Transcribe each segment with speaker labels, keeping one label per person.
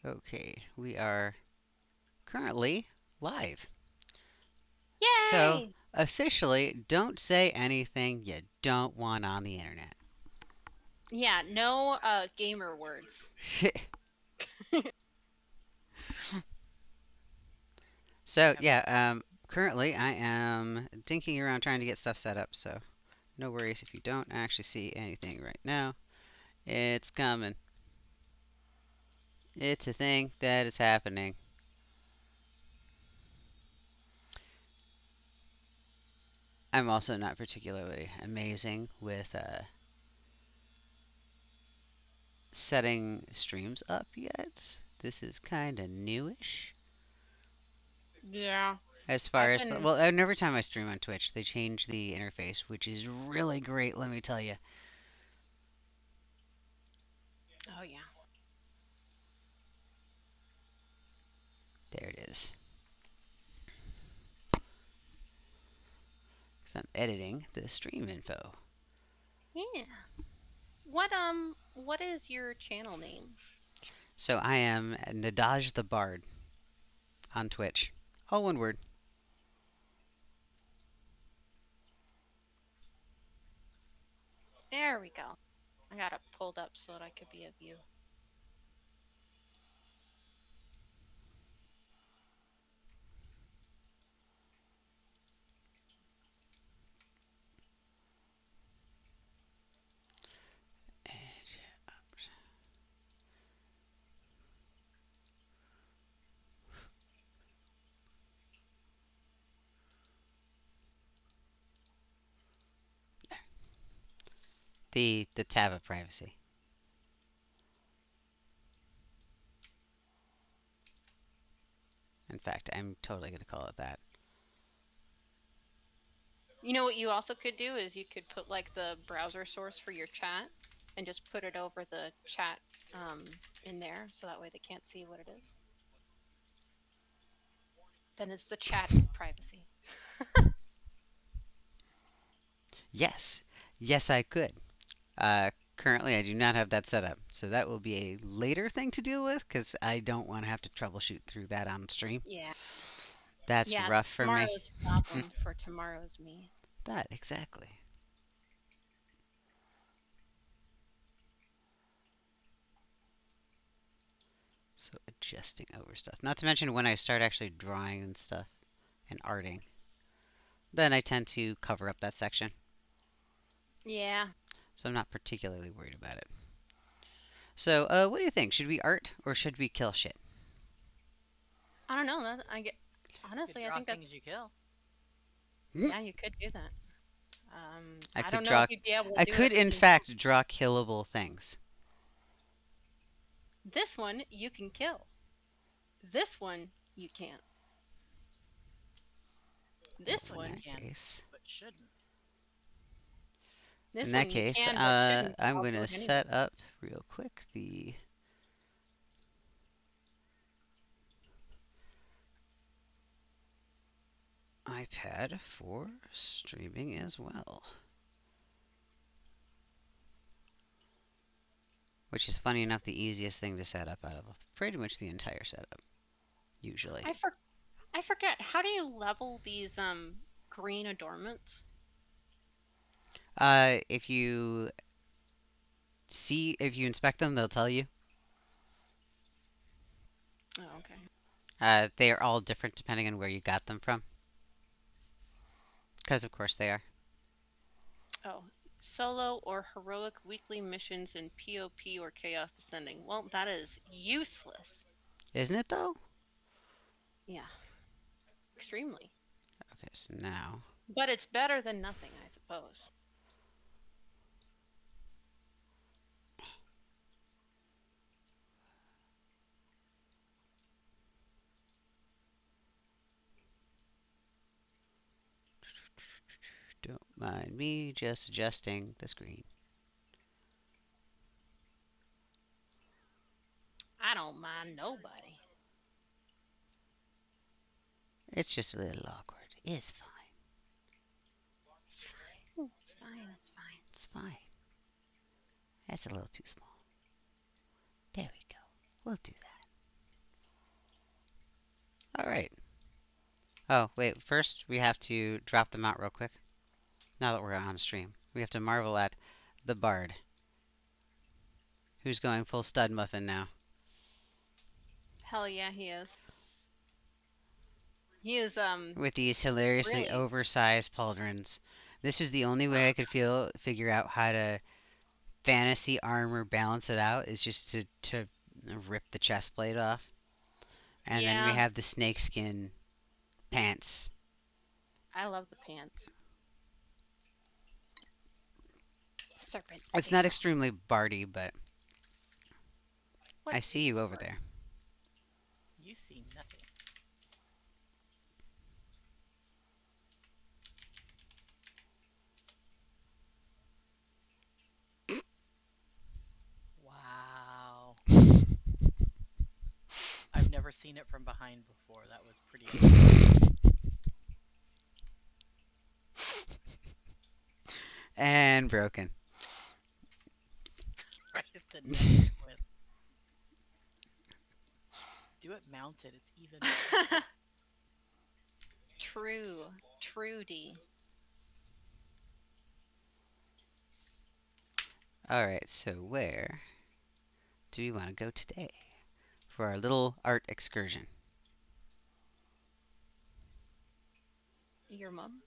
Speaker 1: Okay, we are currently live. So,
Speaker 2: Yay!
Speaker 1: officially, don't say anything you don't want on the internet.
Speaker 2: Yeah, no gamer words.
Speaker 1: So, yeah, currently I am dinking around trying to get stuff set up, so no worries if you don't actually see anything right now. It's coming. It's a thing that is happening. I'm also not particularly amazing with setting streams up yet. This is kind of newish.
Speaker 2: Yeah,
Speaker 1: As far
Speaker 2: I've
Speaker 1: as,
Speaker 2: been.
Speaker 1: well, and every time I stream on Twitch, they change the interface, which is really great, let me tell you.
Speaker 2: Oh yeah.
Speaker 1: There it is. Because I'm editing the stream info.
Speaker 2: Yeah. What is your channel name?
Speaker 1: So I am Nadaj the Bard on Twitch. All one word.
Speaker 2: There we go. I got it pulled up so that I could be a view.
Speaker 1: The tab of privacy. In fact, I'm totally going to call it that.
Speaker 2: You know what you also could do is you could put like the browser source for your chat and just put it over the chat in there so that way they can't see what it is. Then it's the chat privacy.
Speaker 1: Yes. Yes, I could. Currently, I do not have that set up, so that will be a later thing to deal with because I don't want to have to troubleshoot through that on stream.
Speaker 2: Yeah.
Speaker 1: That's
Speaker 2: Yeah,
Speaker 1: rough for me.
Speaker 2: tomorrow's problem for tomorrow's me.
Speaker 1: That, exactly. So adjusting over stuff. Not to mention when I start actually drawing and stuff and arting, then I tend to cover up that section.
Speaker 2: Yeah.
Speaker 1: So I'm not particularly worried about it. So, what do you think? Should we art or should we kill shit?
Speaker 2: I don't know. I get
Speaker 3: You could
Speaker 2: honestly, I
Speaker 3: draw
Speaker 2: think that's
Speaker 3: things you kill.
Speaker 2: yeah, you could do that.
Speaker 1: I
Speaker 2: I
Speaker 1: could
Speaker 2: don't know if
Speaker 1: draw.
Speaker 2: you'd be able to
Speaker 1: I
Speaker 2: do it
Speaker 1: could, in
Speaker 2: within
Speaker 1: fact, draw killable things.
Speaker 2: this one. You can kill. This one you can't.
Speaker 1: Well,
Speaker 2: This
Speaker 1: in
Speaker 3: You
Speaker 2: one,
Speaker 1: that
Speaker 3: can,
Speaker 1: case,
Speaker 3: but shouldn't.
Speaker 1: in
Speaker 2: this
Speaker 1: that
Speaker 2: one you
Speaker 1: case,
Speaker 2: can but shouldn't. But
Speaker 1: I'm
Speaker 2: I'll
Speaker 1: going
Speaker 2: do
Speaker 1: to
Speaker 2: it anyway.
Speaker 1: set up real quick the iPad for streaming as well. Which is funny enough the easiest thing to set up out of pretty much the entire setup, usually.
Speaker 2: I for I forget. How do you level these green adornments?
Speaker 1: If you if you inspect them, they'll tell you.
Speaker 2: Oh, okay.
Speaker 1: They are all different depending on where you got them from. Because, of course, they are.
Speaker 2: Oh, solo or heroic weekly missions in POP or Chaos Descending. Well, that is useless.
Speaker 1: Isn't it, though?
Speaker 2: Yeah, extremely.
Speaker 1: Okay, so now.
Speaker 2: But it's better than nothing, I suppose.
Speaker 1: Don't mind me just adjusting the screen.
Speaker 2: I don't mind nobody.
Speaker 1: It's just a little awkward. It's fine.
Speaker 2: It's fine. It's fine.
Speaker 1: It's fine. That's a little too small. There we go. We'll do that. All right. Oh, wait. First, we have to drop them out real quick. Now that we're on stream, we have to marvel at the bard, who's going full stud muffin now.
Speaker 2: Hell yeah, he is. He is
Speaker 1: With these hilariously
Speaker 2: really.
Speaker 1: oversized pauldrons. This was the only way I could figure out how to fantasy armor balance it out is just to rip the chest plate off. And then we
Speaker 2: Yeah,
Speaker 1: have the snakeskin pants.
Speaker 2: I love the pants. Serpent
Speaker 1: It's not
Speaker 2: tail.
Speaker 1: extremely bardy, but
Speaker 2: What
Speaker 1: I see
Speaker 2: is
Speaker 1: you over
Speaker 2: Bart?
Speaker 1: there.
Speaker 3: You see nothing. Wow. I've never seen it from behind before. That was pretty amazing.
Speaker 1: And broken.
Speaker 3: Right at the neck twist. Do it mounted. It's even better.
Speaker 2: True. Trudy.
Speaker 1: Alright, so where do we want to go today for our little art excursion?
Speaker 2: Your mom?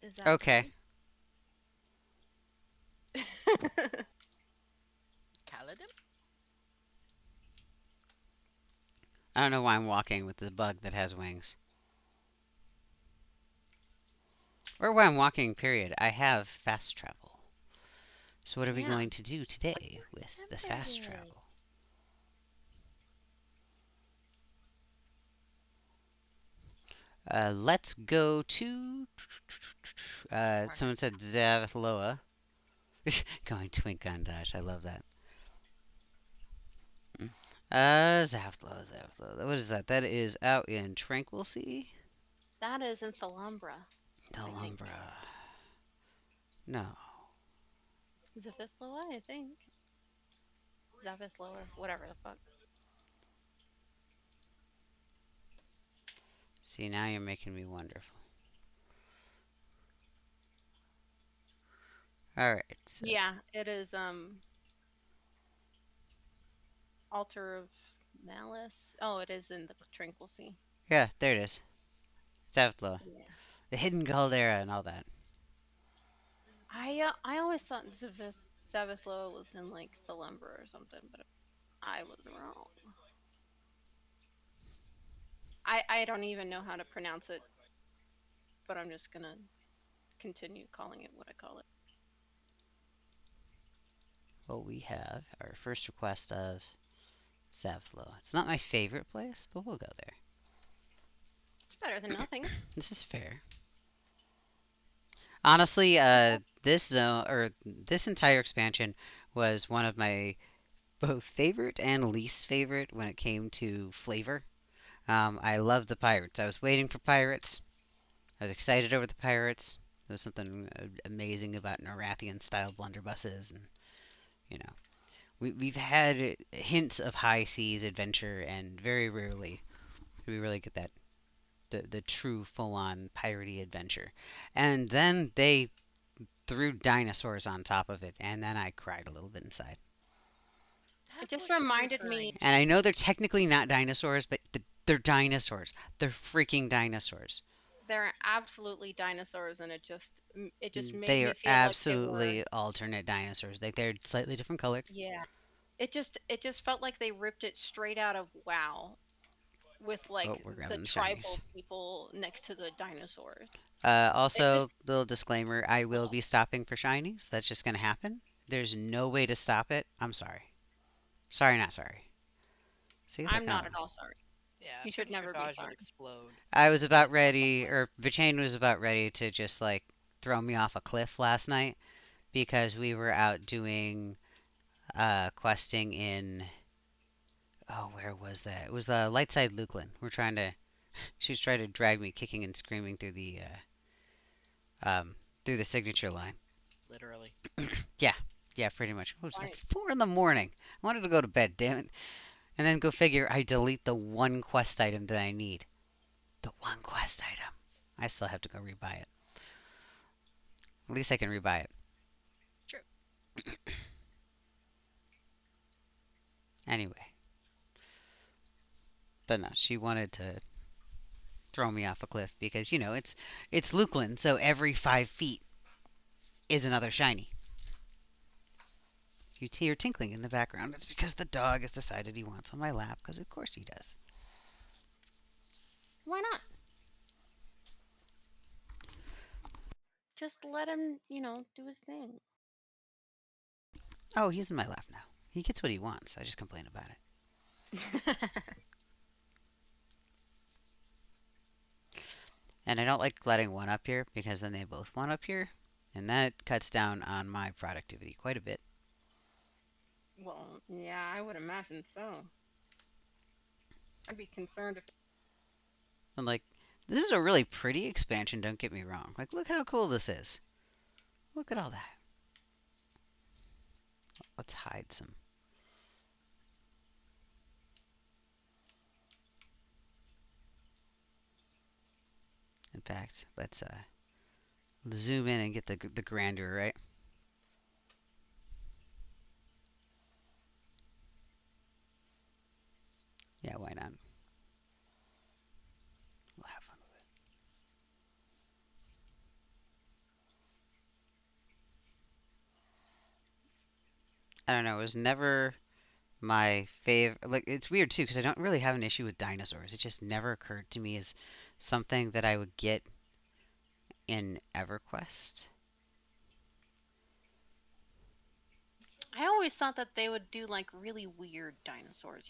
Speaker 2: Is that
Speaker 1: Okay.
Speaker 2: okay?
Speaker 3: Kaladin?
Speaker 1: I don't know why I'm walking with the bug that has wings. Or why I'm walking, period. I have fast travel. So what are we
Speaker 2: Yeah.
Speaker 1: going to do
Speaker 3: Oh,
Speaker 1: today
Speaker 3: you
Speaker 1: with the
Speaker 3: remembered
Speaker 1: fast
Speaker 3: it.
Speaker 1: travel? Let's go to. Someone said Zavloa. Going twink on Dash. I love that. Zavloa, Zavloa. What is that? That is out in Tranquil Sea?
Speaker 2: That is in Thulumbra, I think.
Speaker 1: Delumbra. No.
Speaker 2: Zavithloa, I think. Zavithloa, whatever the fuck.
Speaker 1: See, now you're making me wonderful. Alright, so.
Speaker 2: Yeah, it is Altar of Malice. Oh, it is in the Tranquil Sea.
Speaker 1: Yeah, there it is. Zavloa.
Speaker 2: Yeah.
Speaker 1: The hidden caldera and all that.
Speaker 2: I always thought Zavithloa was in like Thulumbra or something, but I was wrong. I don't even know how to pronounce it, but I'm just gonna continue calling it what I call it.
Speaker 1: Well, we have our first request of Zavloa. It's not my favorite place, but we'll go there.
Speaker 2: It's better than nothing.
Speaker 1: This is fair. Honestly,
Speaker 2: Okay.
Speaker 1: this zone or this entire expansion was one of my both favorite and least favorite when it came to flavor. I love the pirates. I was waiting for pirates. I was excited over the pirates. There's something amazing about Norrathian style blunderbusses, and you know, we've had hints of high seas adventure, and very rarely do we really get that the true full on piratey adventure. And then they threw dinosaurs on top of it, and then I cried a little bit inside.
Speaker 2: It
Speaker 3: That's
Speaker 2: just
Speaker 3: what you're
Speaker 2: reminded me.
Speaker 3: referring
Speaker 1: And I
Speaker 3: to.
Speaker 1: know they're technically not dinosaurs, but they're dinosaurs. They're freaking dinosaurs.
Speaker 2: They're absolutely dinosaurs, and it just made
Speaker 1: They
Speaker 2: me
Speaker 1: are
Speaker 2: feel like they were.
Speaker 1: absolutely alternate dinosaurs. They're slightly different colored.
Speaker 2: Yeah. It just felt like they ripped it straight out of WoW with
Speaker 1: Oh,
Speaker 2: like
Speaker 1: we're
Speaker 2: the
Speaker 1: grabbing the shinies.
Speaker 2: tribal people next to the dinosaurs. It
Speaker 1: Also,
Speaker 2: just
Speaker 1: little disclaimer: I will
Speaker 2: oh,
Speaker 1: be stopping for shinies. That's just gonna happen. There's no way to stop it. I'm sorry. Sorry, not sorry. See, like
Speaker 2: I'm
Speaker 1: another
Speaker 2: not
Speaker 1: one.
Speaker 2: at all sorry.
Speaker 3: Yeah,
Speaker 2: You
Speaker 3: I'm
Speaker 2: should
Speaker 3: pretty sure
Speaker 2: never be
Speaker 3: Dodge would
Speaker 2: sorry.
Speaker 3: explode
Speaker 1: I was
Speaker 3: if
Speaker 1: about
Speaker 3: it stopped on
Speaker 1: ready,
Speaker 3: fire.
Speaker 1: or Vachane was about ready to just like throw me off a cliff last night because we were out doing questing in. Oh, where was that? It was Lightside Lukeland. We're trying to. She was trying to drag me kicking and screaming through the signature line.
Speaker 3: Literally.
Speaker 1: Yeah, yeah, pretty much. It was like
Speaker 2: Why
Speaker 1: 4 in the morning. I wanted to go to bed. Damn it. And then go figure, I delete the one quest item that I need. The one quest item. I still have to go rebuy it. At least I can rebuy it.
Speaker 3: True.
Speaker 1: Anyway. But no, she wanted to throw me off a cliff because, it's Lukeland, so every 5 feet is another shiny. You hear tinkling in the background. It's because the dog has decided he wants on my lap, because of course he does.
Speaker 2: Why not? Just let him, do his thing.
Speaker 1: Oh, he's in my lap now. He gets what he wants. I just complain about it. And I don't like letting one up here because then they both want up here. And that cuts down on my productivity quite a bit.
Speaker 2: Well, yeah, I would imagine so. I'd be concerned if.
Speaker 1: And like, this is a really pretty expansion, don't get me wrong. Like, look how cool this is. Look at all that. Let's hide some. In fact, let's zoom in and get the grandeur, right? Yeah, why not? We'll have fun with it. I don't know. It was never my favorite. Like, it's weird too because I don't really have an issue with dinosaurs. It just never occurred to me as something that I would get in EverQuest.
Speaker 2: I always thought that they would do like really weird dinosaurs.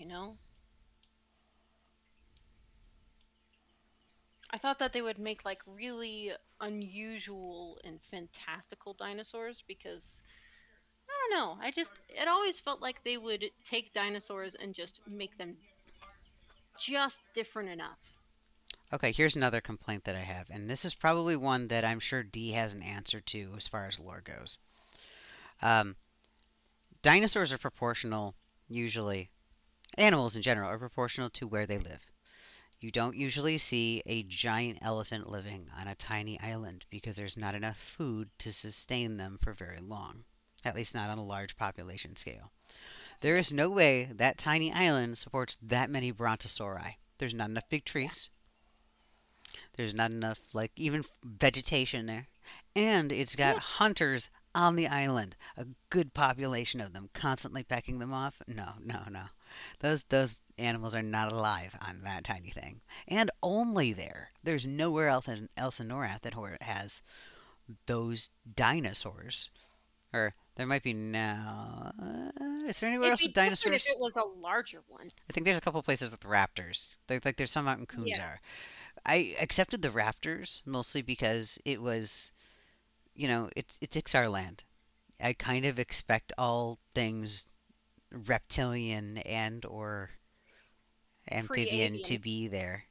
Speaker 2: I thought that they would make like really unusual and fantastical dinosaurs because I don't know. It always felt like they would take dinosaurs and just make them just different enough.
Speaker 1: Okay, here's another complaint that I have, and this is probably one that I'm sure D has an answer to as far as lore goes. Um, Dinosaurs are proportional, usually. Animals in general are proportional to where they live. You don't usually see a giant elephant living on a tiny island because there's not enough food to sustain them for very long, at least not on a large population scale. There is no way that tiny island supports that many brontosauri. There's not enough big
Speaker 2: Yeah.
Speaker 1: trees. There's not enough, like, even vegetation there. And it's got
Speaker 2: Yeah.
Speaker 1: hunters on the island. A good population of them, constantly pecking them off. No, no, no. Those animals are not alive on that tiny thing. And only there. There's nowhere else in Norrath that has those dinosaurs. Or there might be now. Is there anywhere
Speaker 2: It'd
Speaker 1: else with
Speaker 2: be different if
Speaker 1: dinosaurs?
Speaker 2: it was a larger one.
Speaker 1: I think there's a couple places with raptors. Like there's some out in
Speaker 2: Yeah.
Speaker 1: Kunzar. I accepted the raptors mostly because it was, it's Ixar land. I kind of expect all things reptilian and or amphibian
Speaker 2: Pre-avian.
Speaker 1: to be there.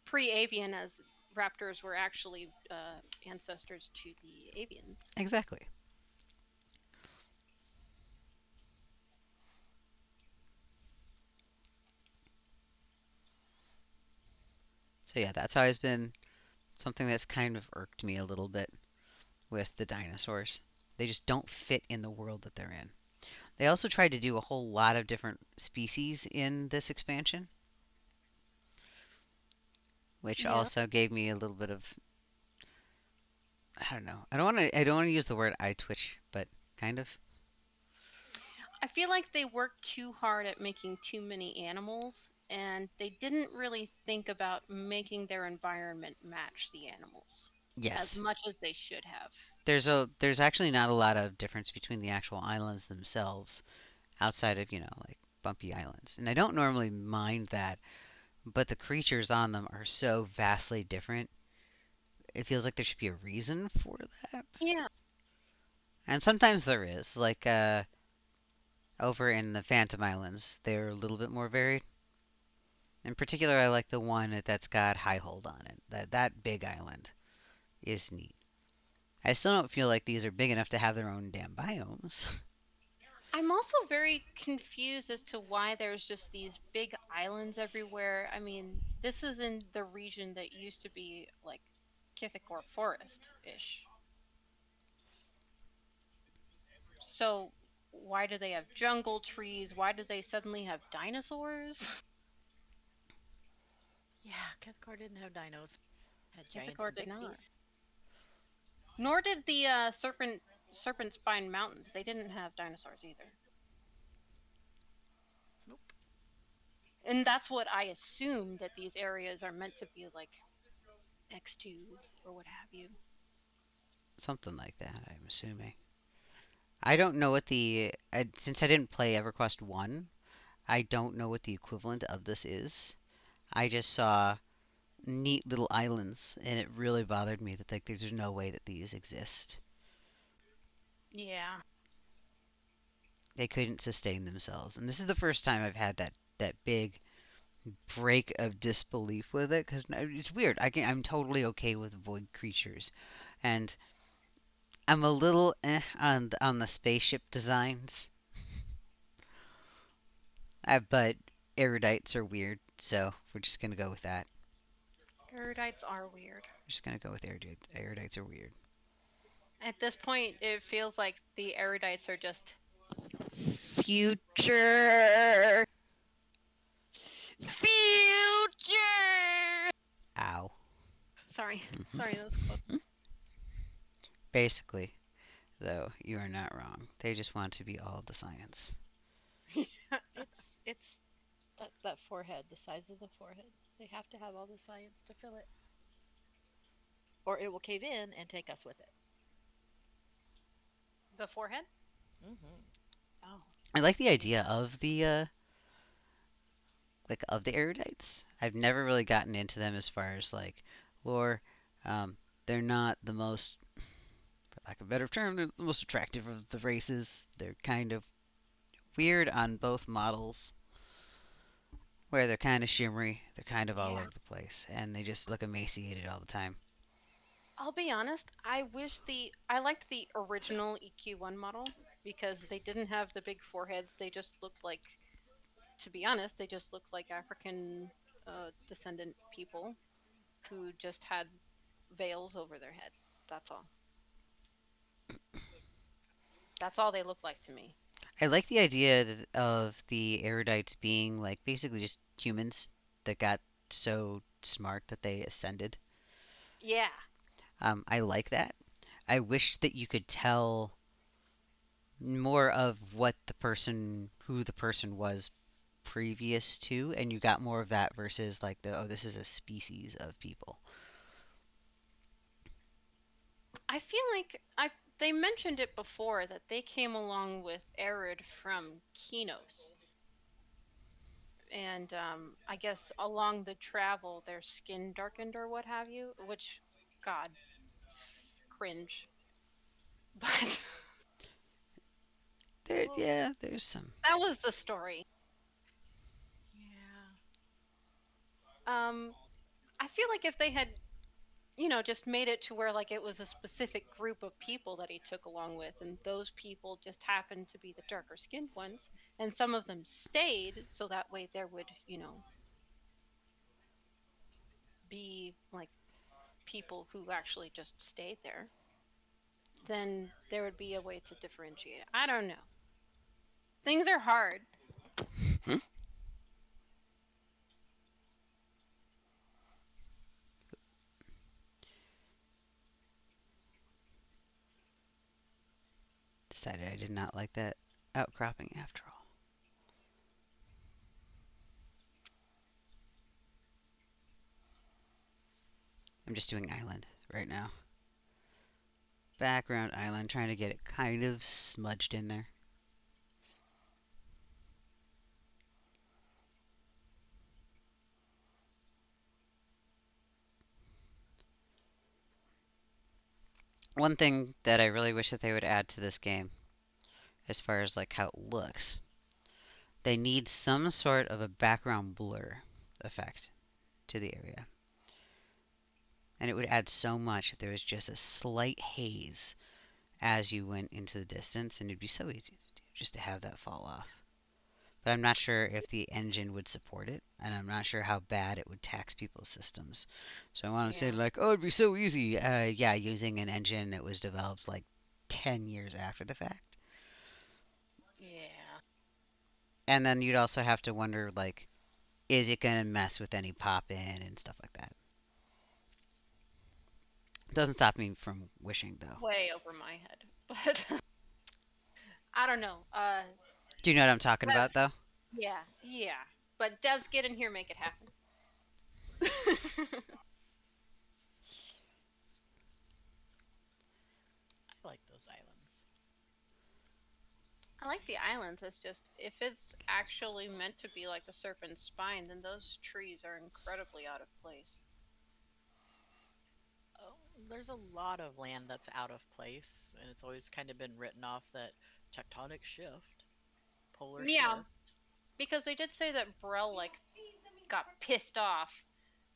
Speaker 2: Pre-avian, as raptors were actually ancestors to the avians.
Speaker 1: Exactly. So yeah, that's always been something that's kind of irked me a little bit with the dinosaurs. They just don't fit in the world that they're in. They also tried to do a whole lot of different species in this expansion, which
Speaker 2: Yeah.
Speaker 1: also gave me a little bit of, I don't know. I don't want to use the word eye twitch, but kind of.
Speaker 2: I feel like they worked too hard at making too many animals, and they didn't really think about making their environment match the animals as
Speaker 1: Yes.
Speaker 2: much as they should have.
Speaker 1: There's actually not a lot of difference between the actual islands themselves outside of, like bumpy islands. And I don't normally mind that, but the creatures on them are so vastly different. It feels like there should be a reason for that.
Speaker 2: Yeah.
Speaker 1: And sometimes there is, like over in the Phantom Islands, they're a little bit more varied. In particular, I like the one that's got High Hold on it. That big island is neat. I still don't feel like these are big enough to have their own damn biomes.
Speaker 2: I'm also very confused as to why there's just these big islands everywhere. I mean, this is in the region that used to be like Kithakor Forest ish. So why do they have jungle trees? Why do they suddenly have dinosaurs?
Speaker 3: Yeah, Kevkar didn't have dinos. Had giants
Speaker 2: Kithakor
Speaker 3: and
Speaker 2: did not.
Speaker 3: pixies.
Speaker 2: Nor did the Serpent Spine Mountains. They didn't have dinosaurs either.
Speaker 3: Nope.
Speaker 2: And that's what I assume that these areas are meant to be like next to or what have you.
Speaker 1: Something like that, I'm assuming. I don't know what since I didn't play EverQuest 1, I don't know what the equivalent of this is. I just saw neat little islands, and it really bothered me that like there's no way that these exist.
Speaker 2: Yeah.
Speaker 1: They couldn't sustain themselves, and this is the first time I've had that big break of disbelief with it because it's weird. I'm totally okay with void creatures, and I'm a little on the spaceship designs, but erudites are weird, so we're just gonna go with that.
Speaker 2: Erudites are weird.
Speaker 1: We're just gonna go with erudites. Erudites are weird.
Speaker 2: At this point, it feels like the erudites are just future. Future.
Speaker 1: Ow.
Speaker 2: Sorry, sorry, that was close.
Speaker 1: Basically, though, you are not wrong. They just want to be all of the science.
Speaker 3: It's that forehead, the size of the forehead. They have to have all the science to fill it, or it will cave in and take us with it.
Speaker 2: The forehead.
Speaker 3: Hmm.
Speaker 2: Oh,
Speaker 1: I like the idea of the erudites. I've never really gotten into them as far as like lore. They're not the most, for lack of a better term, they're the most attractive of the races. They're kind of weird on both models, where they're kind of shimmery, they're kind of all
Speaker 2: yeah.
Speaker 1: over the place, and they just look emaciated all the time.
Speaker 2: I'll be honest. I liked the original EQ1 model because they didn't have the big foreheads. They just looked like, to be honest, they just looked like African descendant people who just had veils over their head. That's all. That's all they look like to me.
Speaker 1: I like the idea of the erudites being like basically just humans that got so smart that they ascended.
Speaker 2: Yeah.
Speaker 1: I like that. I wish that you could tell more of who the person was previous to, and you got more of that versus like this is a species of people.
Speaker 2: I feel like I they mentioned it before that they came along with Arid from Kinos. And I guess along the travel, their skin darkened or what have you, which, God, cringe. But
Speaker 3: Well,
Speaker 1: There's some.
Speaker 2: that was the story.
Speaker 3: yeah.
Speaker 2: Um, I feel like if they had, just made it to where like it was a specific group of people that he took along with, and those people just happened to be the darker skinned ones, and some of them stayed, so that way there would, be like people who actually just stayed there, then there would be a way to differentiate it. I don't know. Things are hard.
Speaker 1: Decided I did not like that outcropping after all. I'm just doing island right now. Background island, trying to get it kind of smudged in there. One thing that I really wish that they would add to this game, as far as like how it looks, they need some sort of a background blur effect to the area. And it would add so much if there was just a slight haze as you went into the distance, and it'd be so easy to do. just to have that fall off. But I'm not sure if the engine would support it, and I'm not sure how bad it would tax people's systems. So I want to say
Speaker 2: Yeah.
Speaker 1: like, oh, it'd be so easy. Yeah, using an engine that was developed like 10 years after the fact.
Speaker 2: Yeah.
Speaker 1: And then you'd also have to wonder like, is it gonna mess with any pop in and stuff like that? It doesn't stop me from wishing though.
Speaker 2: Way over my head. But I don't know.
Speaker 1: Do you know what I'm talking
Speaker 2: Dev,
Speaker 1: about though?
Speaker 2: yeah, yeah. But devs, get in here, make it happen.
Speaker 3: I like those islands.
Speaker 2: I like the islands. It's just if it's actually meant to be like the serpent's spine, then those trees are incredibly out of place.
Speaker 3: Oh, there's a lot of land that's out of place, and it's always kind of been written off that tectonic shift, polar
Speaker 2: Yeah,
Speaker 3: shift.
Speaker 2: because they did say that Brel like got pissed off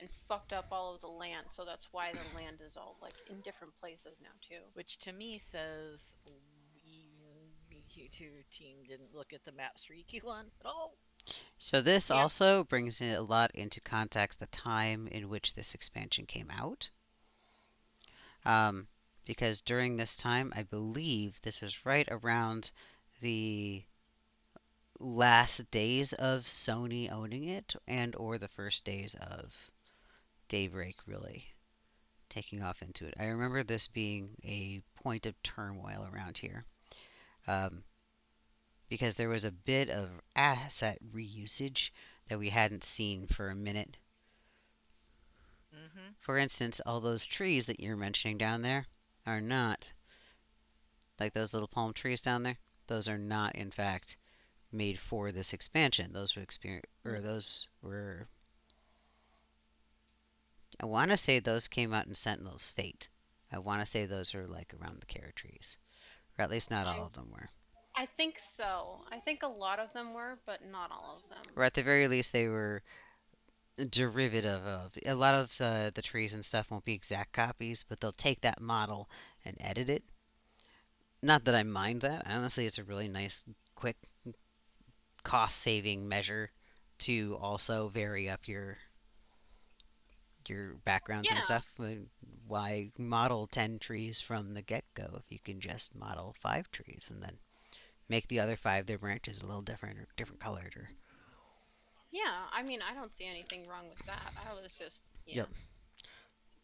Speaker 2: and fucked up all of the land, so that's why the land is all like in different places now too.
Speaker 3: Which to me says we, the EQ2 team didn't look at the maps for EQ1 at all.
Speaker 1: So this
Speaker 2: Yeah.
Speaker 1: also brings in a lot into context the time in which this expansion came out. Um, because during this time, I believe this was right around the last days of Sony owning it and or the first days of Daybreak really taking off into it. I remember this being a point of turmoil around here. Um, because there was a bit of asset reusage that we hadn't seen for a minute.
Speaker 3: Mm-hmm.
Speaker 1: For instance, all those trees that you're mentioning down there are not like those little palm trees down there. Those are not, in fact, made for this expansion. Those were or those were. I want to say those came out in Sentinel's Fate. I want to say those are like around the carrot trees, or at least not all
Speaker 2: I
Speaker 1: of them were.
Speaker 2: I think so. I think a lot of them were, but not all of them.
Speaker 1: Or at the very least, they were derivative of. A lot of the trees and stuff won't be exact copies, but they'll take that model and edit it. Not that I mind that. Honestly, it's a really nice, quick, cost-saving measure to also vary up your backgrounds and
Speaker 2: Yeah.
Speaker 1: stuff. Why model 10 trees from the get-go if you can just model 5 trees and then make the other 5 their branches a little different or different colored or
Speaker 2: Yeah, I mean, I don't see anything wrong with that. I was just, yeah,
Speaker 1: yep.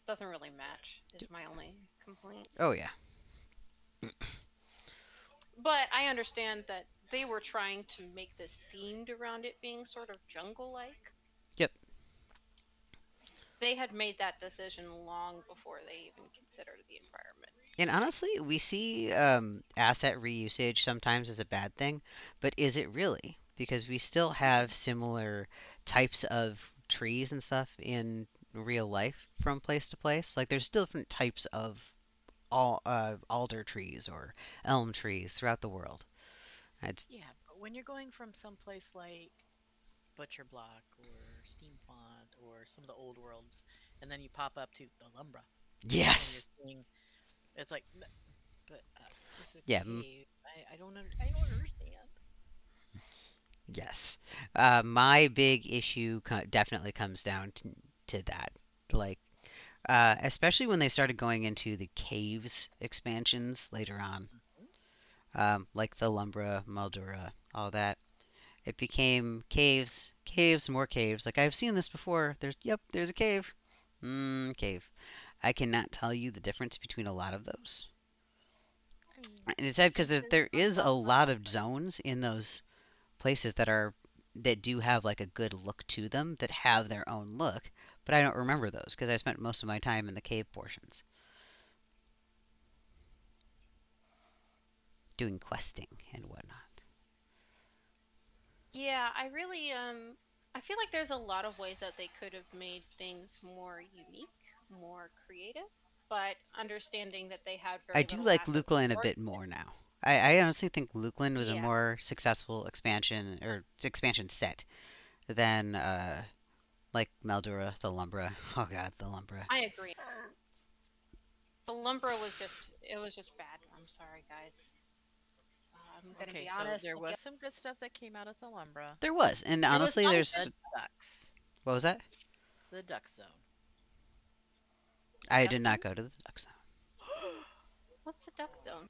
Speaker 2: doesn't really match is my only complaint.
Speaker 1: Oh yeah.
Speaker 2: But I understand that they were trying to make this themed around it being sort of jungle-like.
Speaker 1: Yep.
Speaker 2: They had made that decision long before they even considered the environment.
Speaker 1: And honestly, we see asset reusage sometimes as a bad thing, but is it really? Because we still have similar types of trees and stuff in real life from place to place. Like there's still different types of alder trees or elm trees throughout the world. It's,
Speaker 3: Yeah, but when you're going from someplace like Butcher Block or Steamfont or some of the old worlds, and then you pop up to the Lumbra, and you're
Speaker 1: yes,
Speaker 3: seeing it's like, but this is a
Speaker 1: yeah,
Speaker 3: cave. I don't understand.
Speaker 1: yes. My big issue definitely comes down to that. Like especially when they started going into the caves expansions later on,
Speaker 3: Mhm.
Speaker 1: like the Lumbra, Maldura, all that. It became caves, caves, more caves. Like I've seen this before. There's a cave. Cave. I cannot tell you the difference between a lot of those.
Speaker 3: I mean,
Speaker 1: And it's
Speaker 3: I
Speaker 1: sad because
Speaker 3: think
Speaker 1: there
Speaker 3: there's a
Speaker 1: is a
Speaker 3: lot
Speaker 1: lot
Speaker 3: of
Speaker 1: of zones in those places that do have like a good look to them that have their own look, but I don't remember those because I spent most of my time in the cave portions doing questing and whatnot.
Speaker 2: Yeah, I feel like there's a lot of ways that they could have made things more unique, more creative, but understanding that they had
Speaker 1: I
Speaker 2: very
Speaker 1: do
Speaker 2: little
Speaker 1: like
Speaker 2: assets to
Speaker 1: Lukeland a
Speaker 2: work
Speaker 1: bit
Speaker 2: with.
Speaker 1: more now. I honestly think Lukeland was a
Speaker 2: Yeah,
Speaker 1: more successful expansion or expansion set than like Maldura, the Lumbra. Oh god, the Lumbra.
Speaker 2: I agree. The Lumbra was just it was just bad. I'm sorry, guys. I'm gonna
Speaker 3: Okay,
Speaker 2: be
Speaker 3: so
Speaker 2: honest.
Speaker 3: there
Speaker 2: I'll
Speaker 3: was some good stuff that came out of Thalumbra.
Speaker 1: There was, and
Speaker 2: there was
Speaker 1: honestly,
Speaker 2: some
Speaker 1: there's
Speaker 3: The
Speaker 2: good.
Speaker 3: ducks.
Speaker 1: what was that?
Speaker 3: The duck zone.
Speaker 2: The
Speaker 1: I
Speaker 2: duck
Speaker 1: did not
Speaker 2: zone.
Speaker 1: go to the duck zone.
Speaker 2: What's the duck zone?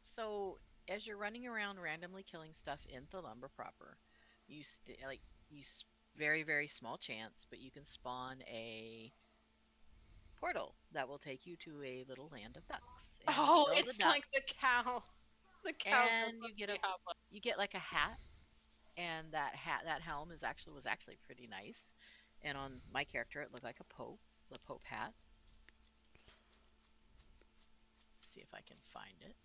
Speaker 3: So as you're running around randomly killing stuff in Thalumbra proper, like you very very small chance, but you can spawn a portal that will take you to a little land of ducks, and you
Speaker 2: Oh,
Speaker 3: kill the
Speaker 2: it's like the
Speaker 3: ducks,
Speaker 2: cow. The cow goes
Speaker 3: and
Speaker 2: up the hot.
Speaker 3: you get like a hat, and that helm was actually pretty nice, and on my character it looked like a pope, the pope hat. Let's see if I can find it.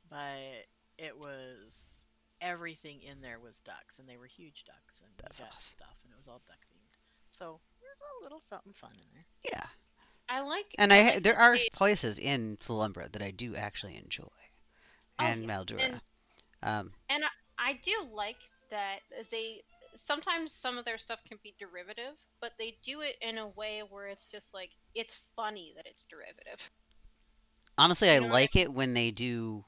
Speaker 3: But it was everything in there was ducks, and they were huge ducks, and you
Speaker 1: That's
Speaker 3: got
Speaker 1: awesome.
Speaker 3: stuff, and it was all duck themed. So there's a little something fun in there.
Speaker 1: Yeah,
Speaker 2: I like
Speaker 1: and
Speaker 2: I
Speaker 1: I
Speaker 2: like
Speaker 1: there
Speaker 2: that
Speaker 1: are
Speaker 2: they.
Speaker 1: places in Pelumbra that I do actually enjoy,
Speaker 2: Oh
Speaker 1: and
Speaker 2: yeah,
Speaker 1: Maldura. Um,
Speaker 2: and I do like that they sometimes some of their stuff can be derivative, but they do it in a way where it's just like it's funny that it's derivative.
Speaker 1: Honestly, I
Speaker 2: You know what I
Speaker 1: like it when they do.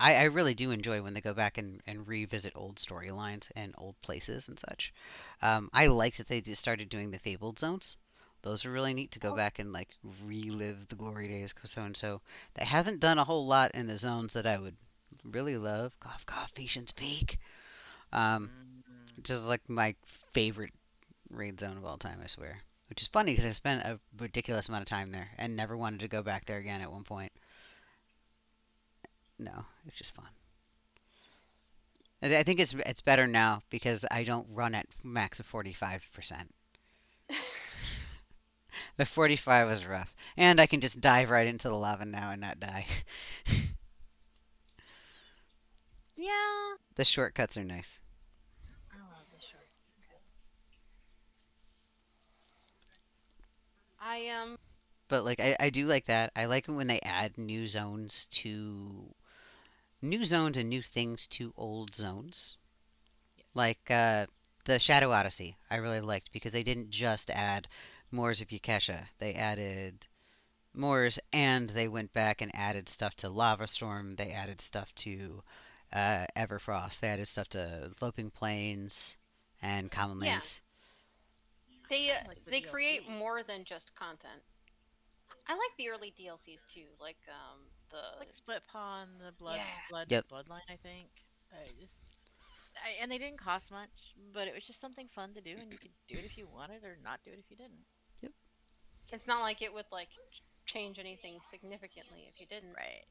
Speaker 1: I really do enjoy when they go back and revisit old storylines and old places and such. I like that they just started doing the fabled zones. Those are really neat to go
Speaker 2: mean?
Speaker 1: back and like relive the glory days, so and so. They haven't done a whole lot in the zones that I would really love. Cough, cough, Patience Peak. Um,
Speaker 3: Mm.
Speaker 1: which is like my favorite raid zone of all time, I swear. Which is funny because I spent a ridiculous amount of time there and never wanted to go back there again at one point. No, it's just fun. I think it's better now because I don't run at max of 45%. The 45 was rough, and I can just dive right into the lava now and not die.
Speaker 2: Yeah,
Speaker 1: The shortcuts are nice,
Speaker 2: I love the shortcuts. I
Speaker 1: but like I do like that. I like it when they add new zones and new things to old zones.
Speaker 3: Yes.
Speaker 1: Like the Shadow Odyssey, I really liked because they didn't just add Moors of Yukesha. They added Moors, and they went back and added stuff to Lava Storm. They added stuff to Everfrost. They added stuff to Loping Plains and
Speaker 2: yeah,
Speaker 1: Commonlands.
Speaker 3: I kind of like the
Speaker 2: they create
Speaker 3: DLC,
Speaker 2: more than just content. I like the early DLCs too, like the
Speaker 3: like Split Pawn, the
Speaker 2: yeah.
Speaker 1: Yep,
Speaker 3: Bloodline. I think. And they didn't cost much, but it was just something fun to do, and you could do it if you wanted or not do it if you didn't.
Speaker 1: yep.
Speaker 2: It's not like it would like change anything significantly if you didn't.
Speaker 3: Right.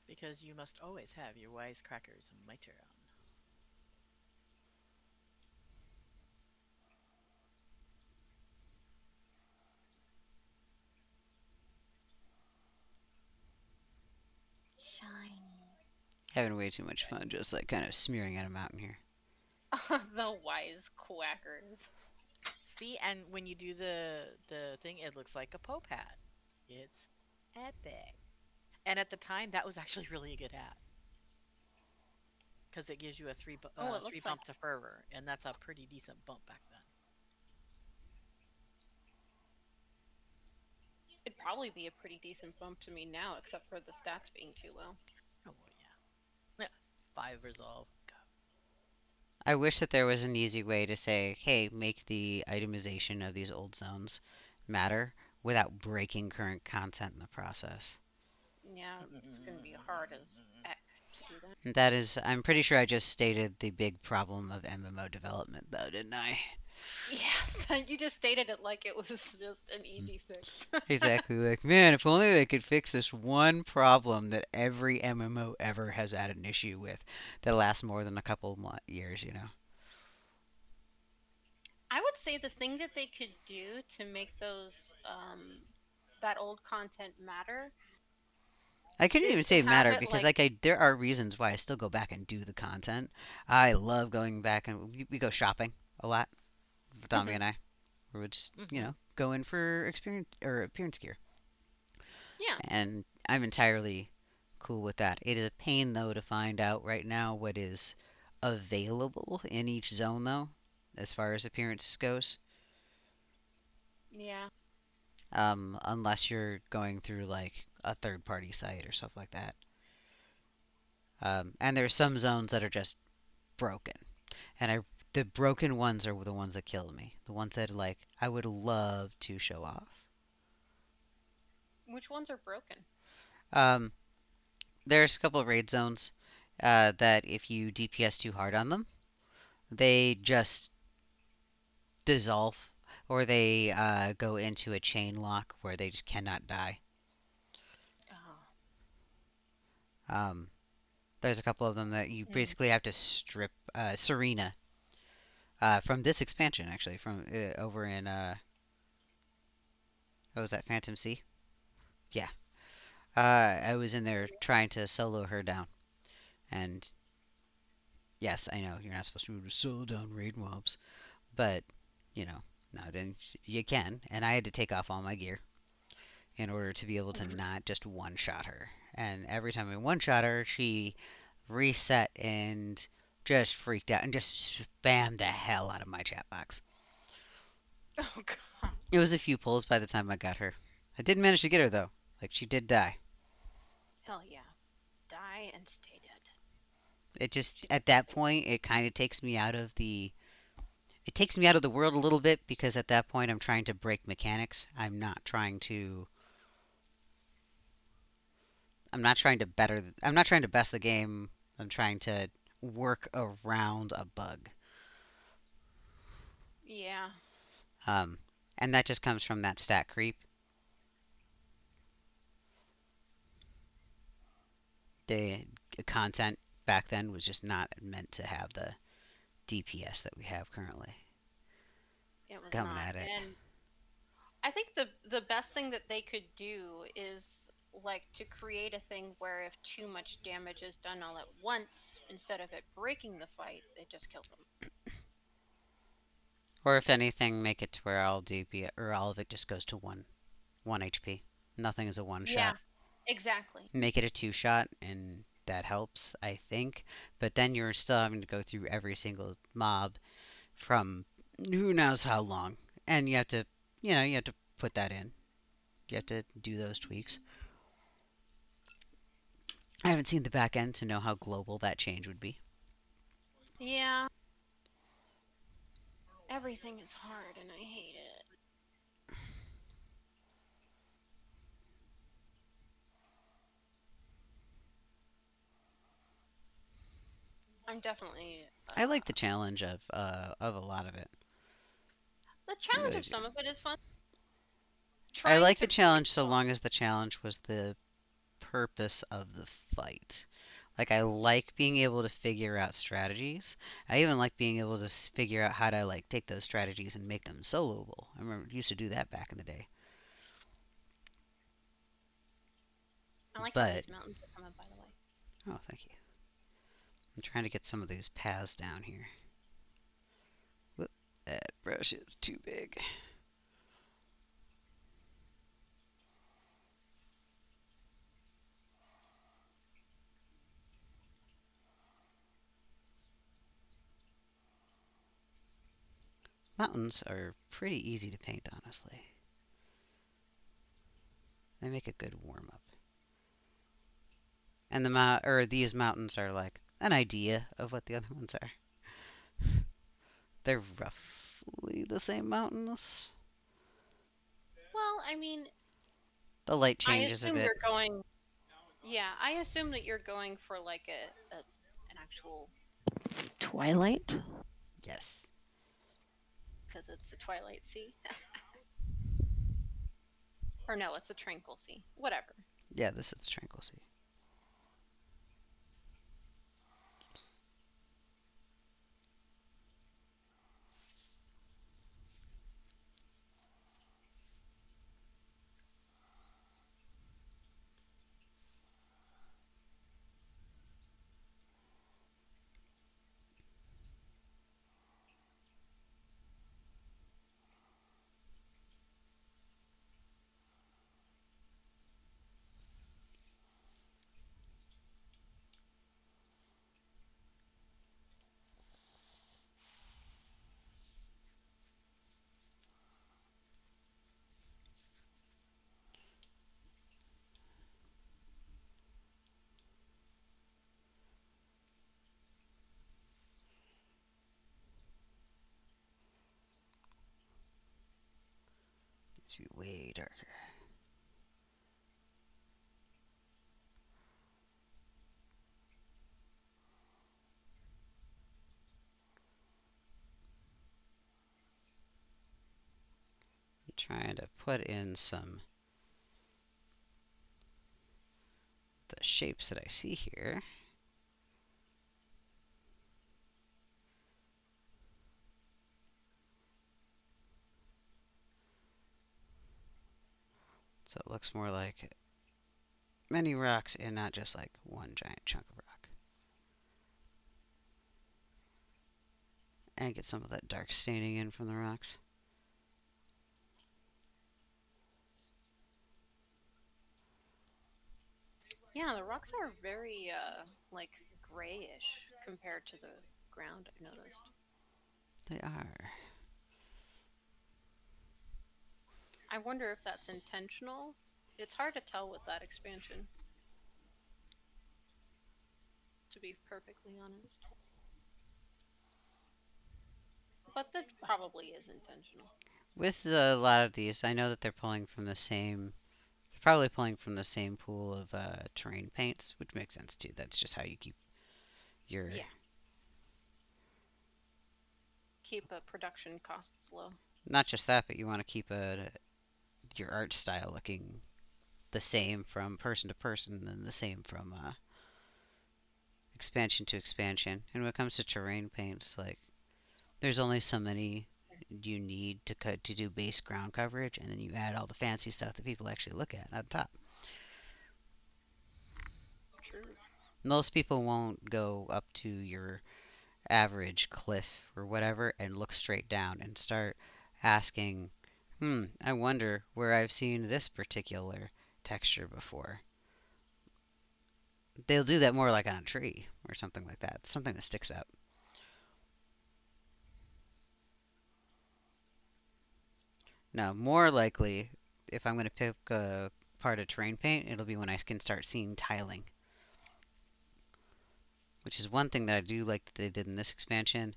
Speaker 3: Because you must always have your wisecrackers miter on.
Speaker 2: Shinies.
Speaker 1: Having way too much fun just like kind of smearing at a mountain here.
Speaker 2: The wise quackers.
Speaker 3: See, and when you do the thing, it looks like a Pope hat. It's epic. And at the time, that was actually really a good hat because it gives you a
Speaker 2: Oh, it
Speaker 3: three
Speaker 2: looks like
Speaker 3: bump to fervor, and that's a pretty decent bump back then.
Speaker 2: it'd probably be a pretty decent bump to me now, except for the stats being too low.
Speaker 3: Oh well, yeah. Yeah. 5 resolve. Go.
Speaker 1: I wish that there was an easy way to say, hey, make the itemization of these old zones matter without breaking current content in the process.
Speaker 2: Yeah, it's gonna be hard as heck to do that.
Speaker 1: That is, I'm pretty sure I just stated the big problem of MMO development, though, didn't I?
Speaker 2: Yeah, you just stated it like it was just an easy fix.
Speaker 1: Exactly. Like, man, if only they could fix this one problem that every MMO ever has had an issue with that lasts more than a couple years, you know?
Speaker 2: I would say the thing that they could do to make those that old content matter
Speaker 1: I couldn't
Speaker 2: is
Speaker 1: even
Speaker 2: to
Speaker 1: say
Speaker 2: have
Speaker 1: matter
Speaker 2: it
Speaker 1: because,
Speaker 2: like
Speaker 1: like, there are reasons why I still go back and do the content. I love going back and we go shopping a lot, Tommy
Speaker 2: mhm,
Speaker 1: and I. We would just,
Speaker 3: Hmm.
Speaker 1: go in for experience or appearance gear.
Speaker 2: yeah.
Speaker 1: And I'm entirely cool with that. It is a pain though to find out right now what is available in each zone though, as far as appearance goes.
Speaker 2: Yeah.
Speaker 1: Unless you're going through like a third party site or stuff like that. And there's some zones that are just broken. And the broken ones are the ones that kill me. The ones that like I would love to show off.
Speaker 2: Which ones are broken?
Speaker 1: Um, there's a couple of raid zones that if you DPS too hard on them, they just dissolve or they go into a chain lock where they just cannot die.
Speaker 2: Oh.
Speaker 1: Um, there's a couple of them that you
Speaker 2: Mm.
Speaker 1: basically have to strip Serena from this expansion actually from over in what was that Phantom Sea? Yeah, I was in there trying to solo her down, and yes, I know you're not supposed to be able to solo down raid mobs, but you know, no, then you can, and I had to take off all my gear in order to be able to not just one shot her. And every time I one shot her, she reset and just freaked out and just spammed the hell out of my chat box.
Speaker 2: Oh god.
Speaker 1: It was a few pulls by the time I got her. I did manage to get her though. Like she did die.
Speaker 2: Hell yeah. Die and stay dead.
Speaker 1: It just
Speaker 2: She's
Speaker 1: at that point it kind of takes me out of the it takes me out of the world a little bit because at that point I'm trying to break mechanics. I'm not trying to best the game. I'm trying to work around a bug.
Speaker 2: yeah.
Speaker 1: Um and that just comes from that stat creep. The content back then was just not meant to have the DPS that we have currently
Speaker 2: It was
Speaker 1: coming
Speaker 2: not.
Speaker 1: at it.
Speaker 2: And I think the best thing that they could do is like to create a thing where if too much damage is done all at once, instead of it breaking the fight, it just kills them.
Speaker 1: Or if anything, make it to where all DPS or all of it just goes to one HP. Nothing is a one
Speaker 2: Yeah,
Speaker 1: shot.
Speaker 2: exactly.
Speaker 1: Make it a two shot, and that helps, I think. But then you're still having to go through every single mob from who knows how long, and you have to, you have to put that in. You have to do those tweaks. I haven't seen the back end to know how global that change would be.
Speaker 2: Yeah, everything is hard and I hate it. I'm definitely
Speaker 1: I like the challenge of a lot of it.
Speaker 2: the
Speaker 1: I
Speaker 2: challenge
Speaker 1: really
Speaker 2: of
Speaker 1: do.
Speaker 2: some of it is fun.
Speaker 1: I
Speaker 2: Trying
Speaker 1: like
Speaker 2: to
Speaker 1: the
Speaker 2: break
Speaker 1: challenge so
Speaker 2: the
Speaker 1: long as the challenge was the purpose of the fight. Like I like being able to figure out strategies. I even like being able to figure out how to like take those strategies and make them soloable. I remember used to do that back in the day.
Speaker 2: I like how
Speaker 1: But
Speaker 2: these mountains are coming, by the way.
Speaker 1: oh, thank you. I'm trying to get some of these paths down here. Whoop, that brush is too big. Mountains are pretty easy to paint, honestly. They make a good warm up. And these mountains are like an idea of what the other ones are. They're roughly the same mountains.
Speaker 2: Well, I mean,
Speaker 1: The light
Speaker 2: I
Speaker 1: changes a
Speaker 2: assume
Speaker 1: bit.
Speaker 2: you're going. Yeah, I assume that you're going for like a an actual Twilight,
Speaker 1: Yes.
Speaker 2: because it's the Twilight Sea. Or no, it's the Tranquil Sea. Whatever.
Speaker 1: Yeah, this is Tranquil Sea. to be way darker. I'm trying to put in some the shapes that I see here. So it looks more like many rocks and not just like one giant chunk of rock. And get some of that dark staining in from the rocks.
Speaker 2: Yeah, the rocks are very like grayish compared to the ground, I've noticed.
Speaker 1: They are.
Speaker 2: I wonder if that's intentional. It's hard to tell with that expansion, to be perfectly honest. But that probably is intentional.
Speaker 1: With a lot of these, I know that they're pulling from the same. They're probably pulling from the same pool of terrain paints, which makes sense too. That's just how you keep your.
Speaker 2: Yeah, keep production costs low.
Speaker 1: Not just that, but you want to keep your art style looking the same from person to person, and the same from expansion to expansion. And when it comes to terrain paints, like there's only so many you need to cut to do base ground coverage, and then you add all the fancy stuff that people actually look at on top.
Speaker 2: True.
Speaker 1: Most people won't go up to your average cliff or whatever and look straight down and start asking, I wonder where I've seen this particular texture before. They'll do that more like on a tree or something like that, something that sticks out. Now, more likely, if I'm going to pick a part of terrain paint, it'll be when I can start seeing tiling, which is one thing that I do like that they did in this expansion.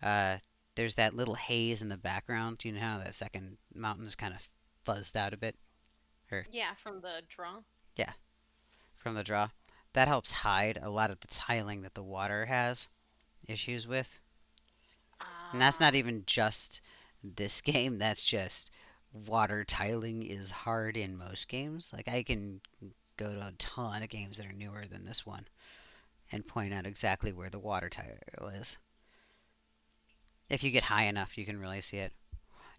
Speaker 1: Uh, there's that little haze in the background. Do you know how that second mountain is kind of fuzzed out a bit? Or,
Speaker 2: Yeah, from the draw.
Speaker 1: yeah, from the draw. That helps hide a lot of the tiling that the water has issues with. And that's not
Speaker 2: Ah,
Speaker 1: even just this game, that's just water tiling is hard in most games. Like, I can go to a ton of games that are newer than this one and point out exactly where the water tile is. If you get high enough, you can really see it.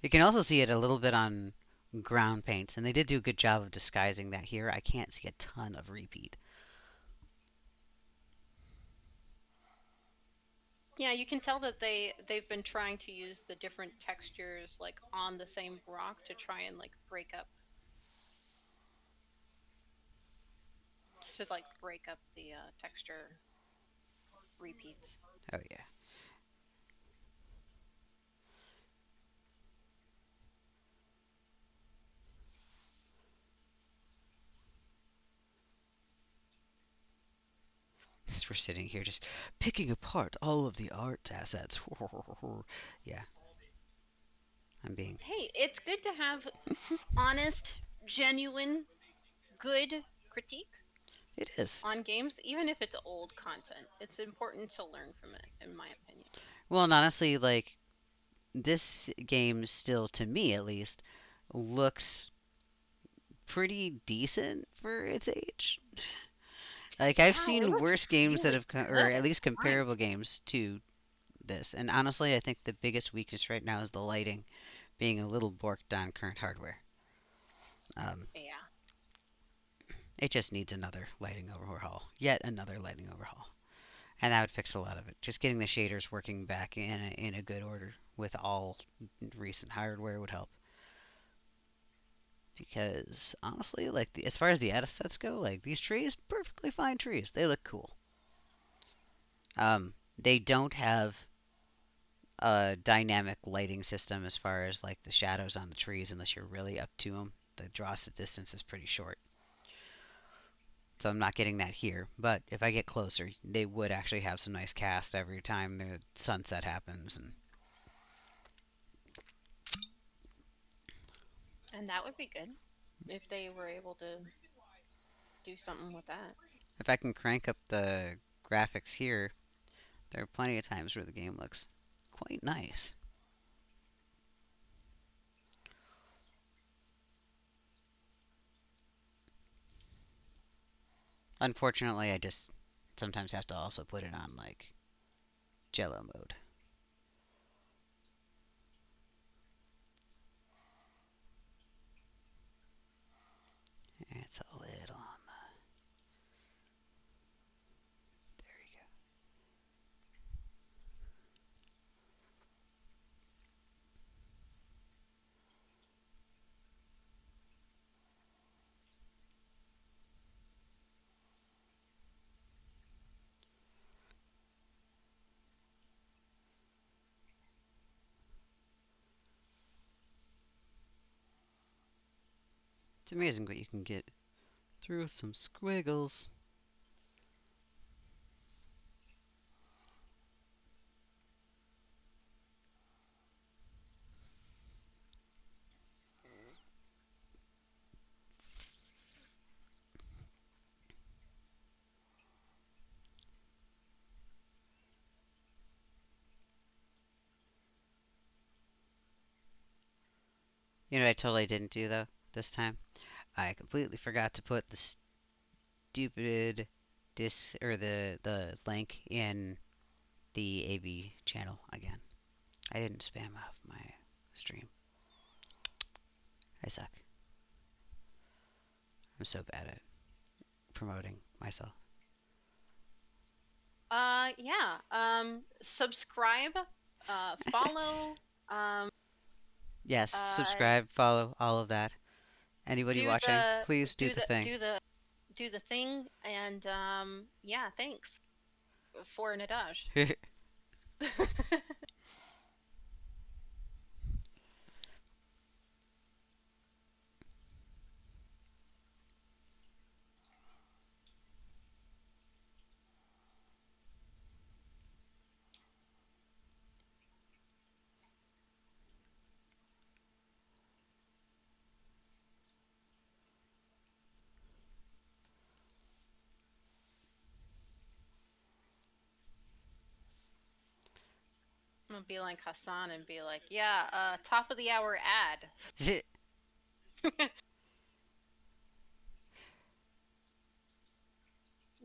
Speaker 1: You can also see it a little bit on ground paints, and they did do a good job of disguising that here. I can't see a ton of repeat.
Speaker 2: yeah, you can tell that they've been trying to use the different textures like on the same rock to try and like break up the texture repeats.
Speaker 1: Oh, yeah. We're sitting here just picking apart all of the art assets. Yeah, I'm being.
Speaker 2: Hey, it's good to have honest, genuine, good critique
Speaker 1: It is.
Speaker 2: on games, even if it's old content. It's important to learn from it, in my opinion.
Speaker 1: Well, and honestly, like, this game still, to me at least, looks pretty decent for its age. Like, I've
Speaker 2: Yeah, it
Speaker 1: seen
Speaker 2: looks
Speaker 1: worse games that
Speaker 2: really
Speaker 1: have, or
Speaker 2: good
Speaker 1: at
Speaker 2: at
Speaker 1: least
Speaker 2: times.
Speaker 1: comparable games to this. And honestly, I think the biggest weakness right now is the lighting being a little borked on current hardware. Um,
Speaker 2: Yeah.
Speaker 1: it just needs another lighting overhaul, yet another lighting overhaul, and that would fix a lot of it. Just getting the shaders working back in a good order with all recent hardware would help. Because honestly, like as far as the assets go, like these trees, perfectly fine trees. They look cool. They don't have a dynamic lighting system as far as like the shadows on the trees, unless you're really up to them. The draw distance is pretty short, so I'm not getting that here. But if I get closer, they would actually have some nice cast every time the sunset happens. And
Speaker 2: And that would be good if they were able to do something with that.
Speaker 1: If I can crank up the graphics here, there are plenty of times where the game looks quite nice. Unfortunately, I just sometimes have to also put it on like Jello mode. It's a little on the. There we go. It's amazing what you can get through some squiggles. You know what I totally didn't do though this time? I completely forgot to put the stupid disc or the link in the AB channel again. I didn't spam off my stream. I suck. I'm so bad at promoting myself.
Speaker 2: Yeah. Subscribe, follow,
Speaker 1: Yes,
Speaker 2: uh,
Speaker 1: subscribe, follow, all of that. Anybody
Speaker 2: do
Speaker 1: watching,
Speaker 2: the
Speaker 1: please do
Speaker 2: do
Speaker 1: the
Speaker 2: the
Speaker 1: thing.
Speaker 2: do the do the thing, and yeah, thanks for Nadash. I'm gonna be like Hassan and be like, yeah, top of the hour ad.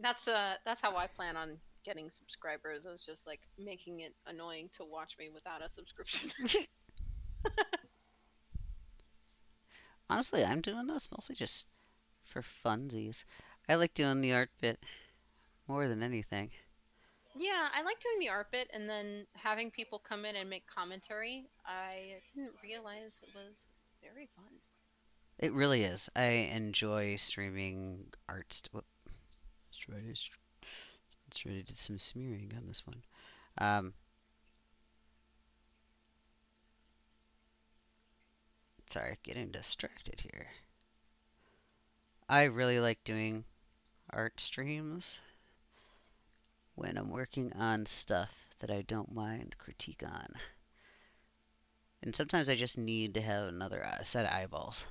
Speaker 2: That's how I plan on getting subscribers. Is just like making it annoying to watch me without a subscription.
Speaker 1: Honestly, I'm doing this mostly just for funsies. I like doing the art bit more than anything.
Speaker 2: Yeah, I like doing the art bit and then having people come in and make commentary. I didn't realize it was very fun.
Speaker 1: It really is. I enjoy streaming art. Let's try to do some smearing on this one. Um, Sorry, getting distracted here. I really like doing art streams when I'm working on stuff that I don't mind critique on. And sometimes I just need to have another set of eyeballs.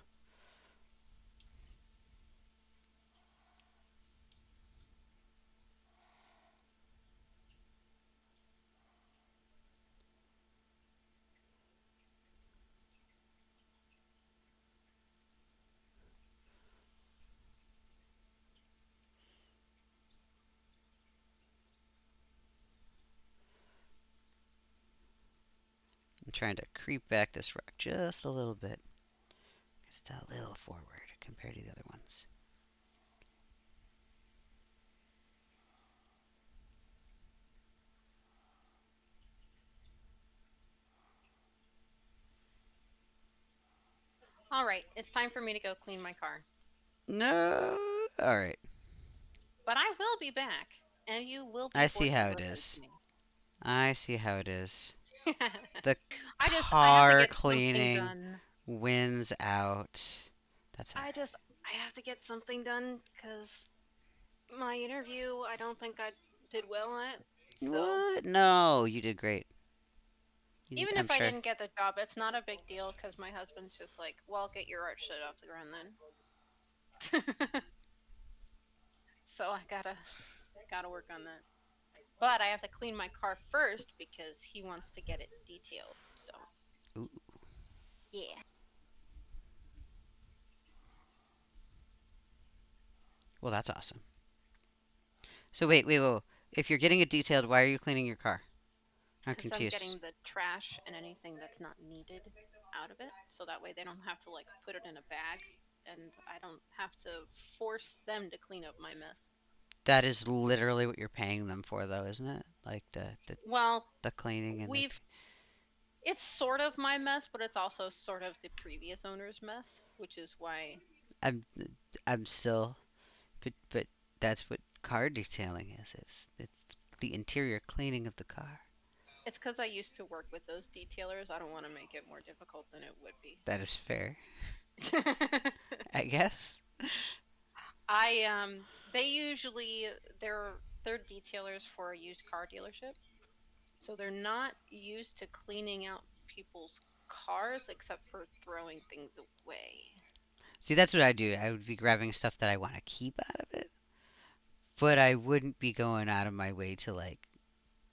Speaker 1: I'm trying to creep back this rock just a little bit. Just a little forward compared to the other ones.
Speaker 2: All right, it's time for me to go clean my car.
Speaker 1: No! Alright.
Speaker 2: But I will be back, and you will be
Speaker 1: I see
Speaker 2: forced to
Speaker 1: how it
Speaker 2: listen to
Speaker 1: is.
Speaker 2: me.
Speaker 1: I see how it is. The
Speaker 2: I have to
Speaker 1: car
Speaker 2: get something
Speaker 1: cleaning
Speaker 2: done.
Speaker 1: wins out. That's
Speaker 2: I
Speaker 1: alright.
Speaker 2: just I have to get something done because my interview I don't think I did well at. So
Speaker 1: What? No, you did great.
Speaker 2: Even
Speaker 1: I'm
Speaker 2: if I
Speaker 1: sure.
Speaker 2: didn't get the job, it's not a big deal because my husband's just like, well, get your art shit off the ground then. So I gotta work on that. But I have to clean my car first because he wants to get it detailed. So
Speaker 1: Ooh,
Speaker 2: yeah.
Speaker 1: well, that's awesome. So wait. If you're getting it detailed, why are you cleaning your car? I'm
Speaker 2: Because I'm
Speaker 1: confused.
Speaker 2: getting the trash and anything that's not needed out of it, so that way they don't have to like put it in a bag, and I don't have to force them to clean up my mess.
Speaker 1: That is literally what you're paying them for, though, isn't it? Like
Speaker 2: Well,
Speaker 1: the cleaning and the.
Speaker 2: we've it's sort of my mess, but it's also sort of the previous owner's mess, which is why
Speaker 1: I'm I'm still, but that's what car detailing is. It's the interior cleaning of the car.
Speaker 2: it's because I used to work with those detailers. I don't want to make it more difficult than it would be.
Speaker 1: That is fair, I guess.
Speaker 2: They usually they're detailers for a used car dealership. So they're not used to cleaning out people's cars except for throwing things away.
Speaker 1: See, that's what I do. I would be grabbing stuff that I want to keep out of it, but I wouldn't be going out of my way to like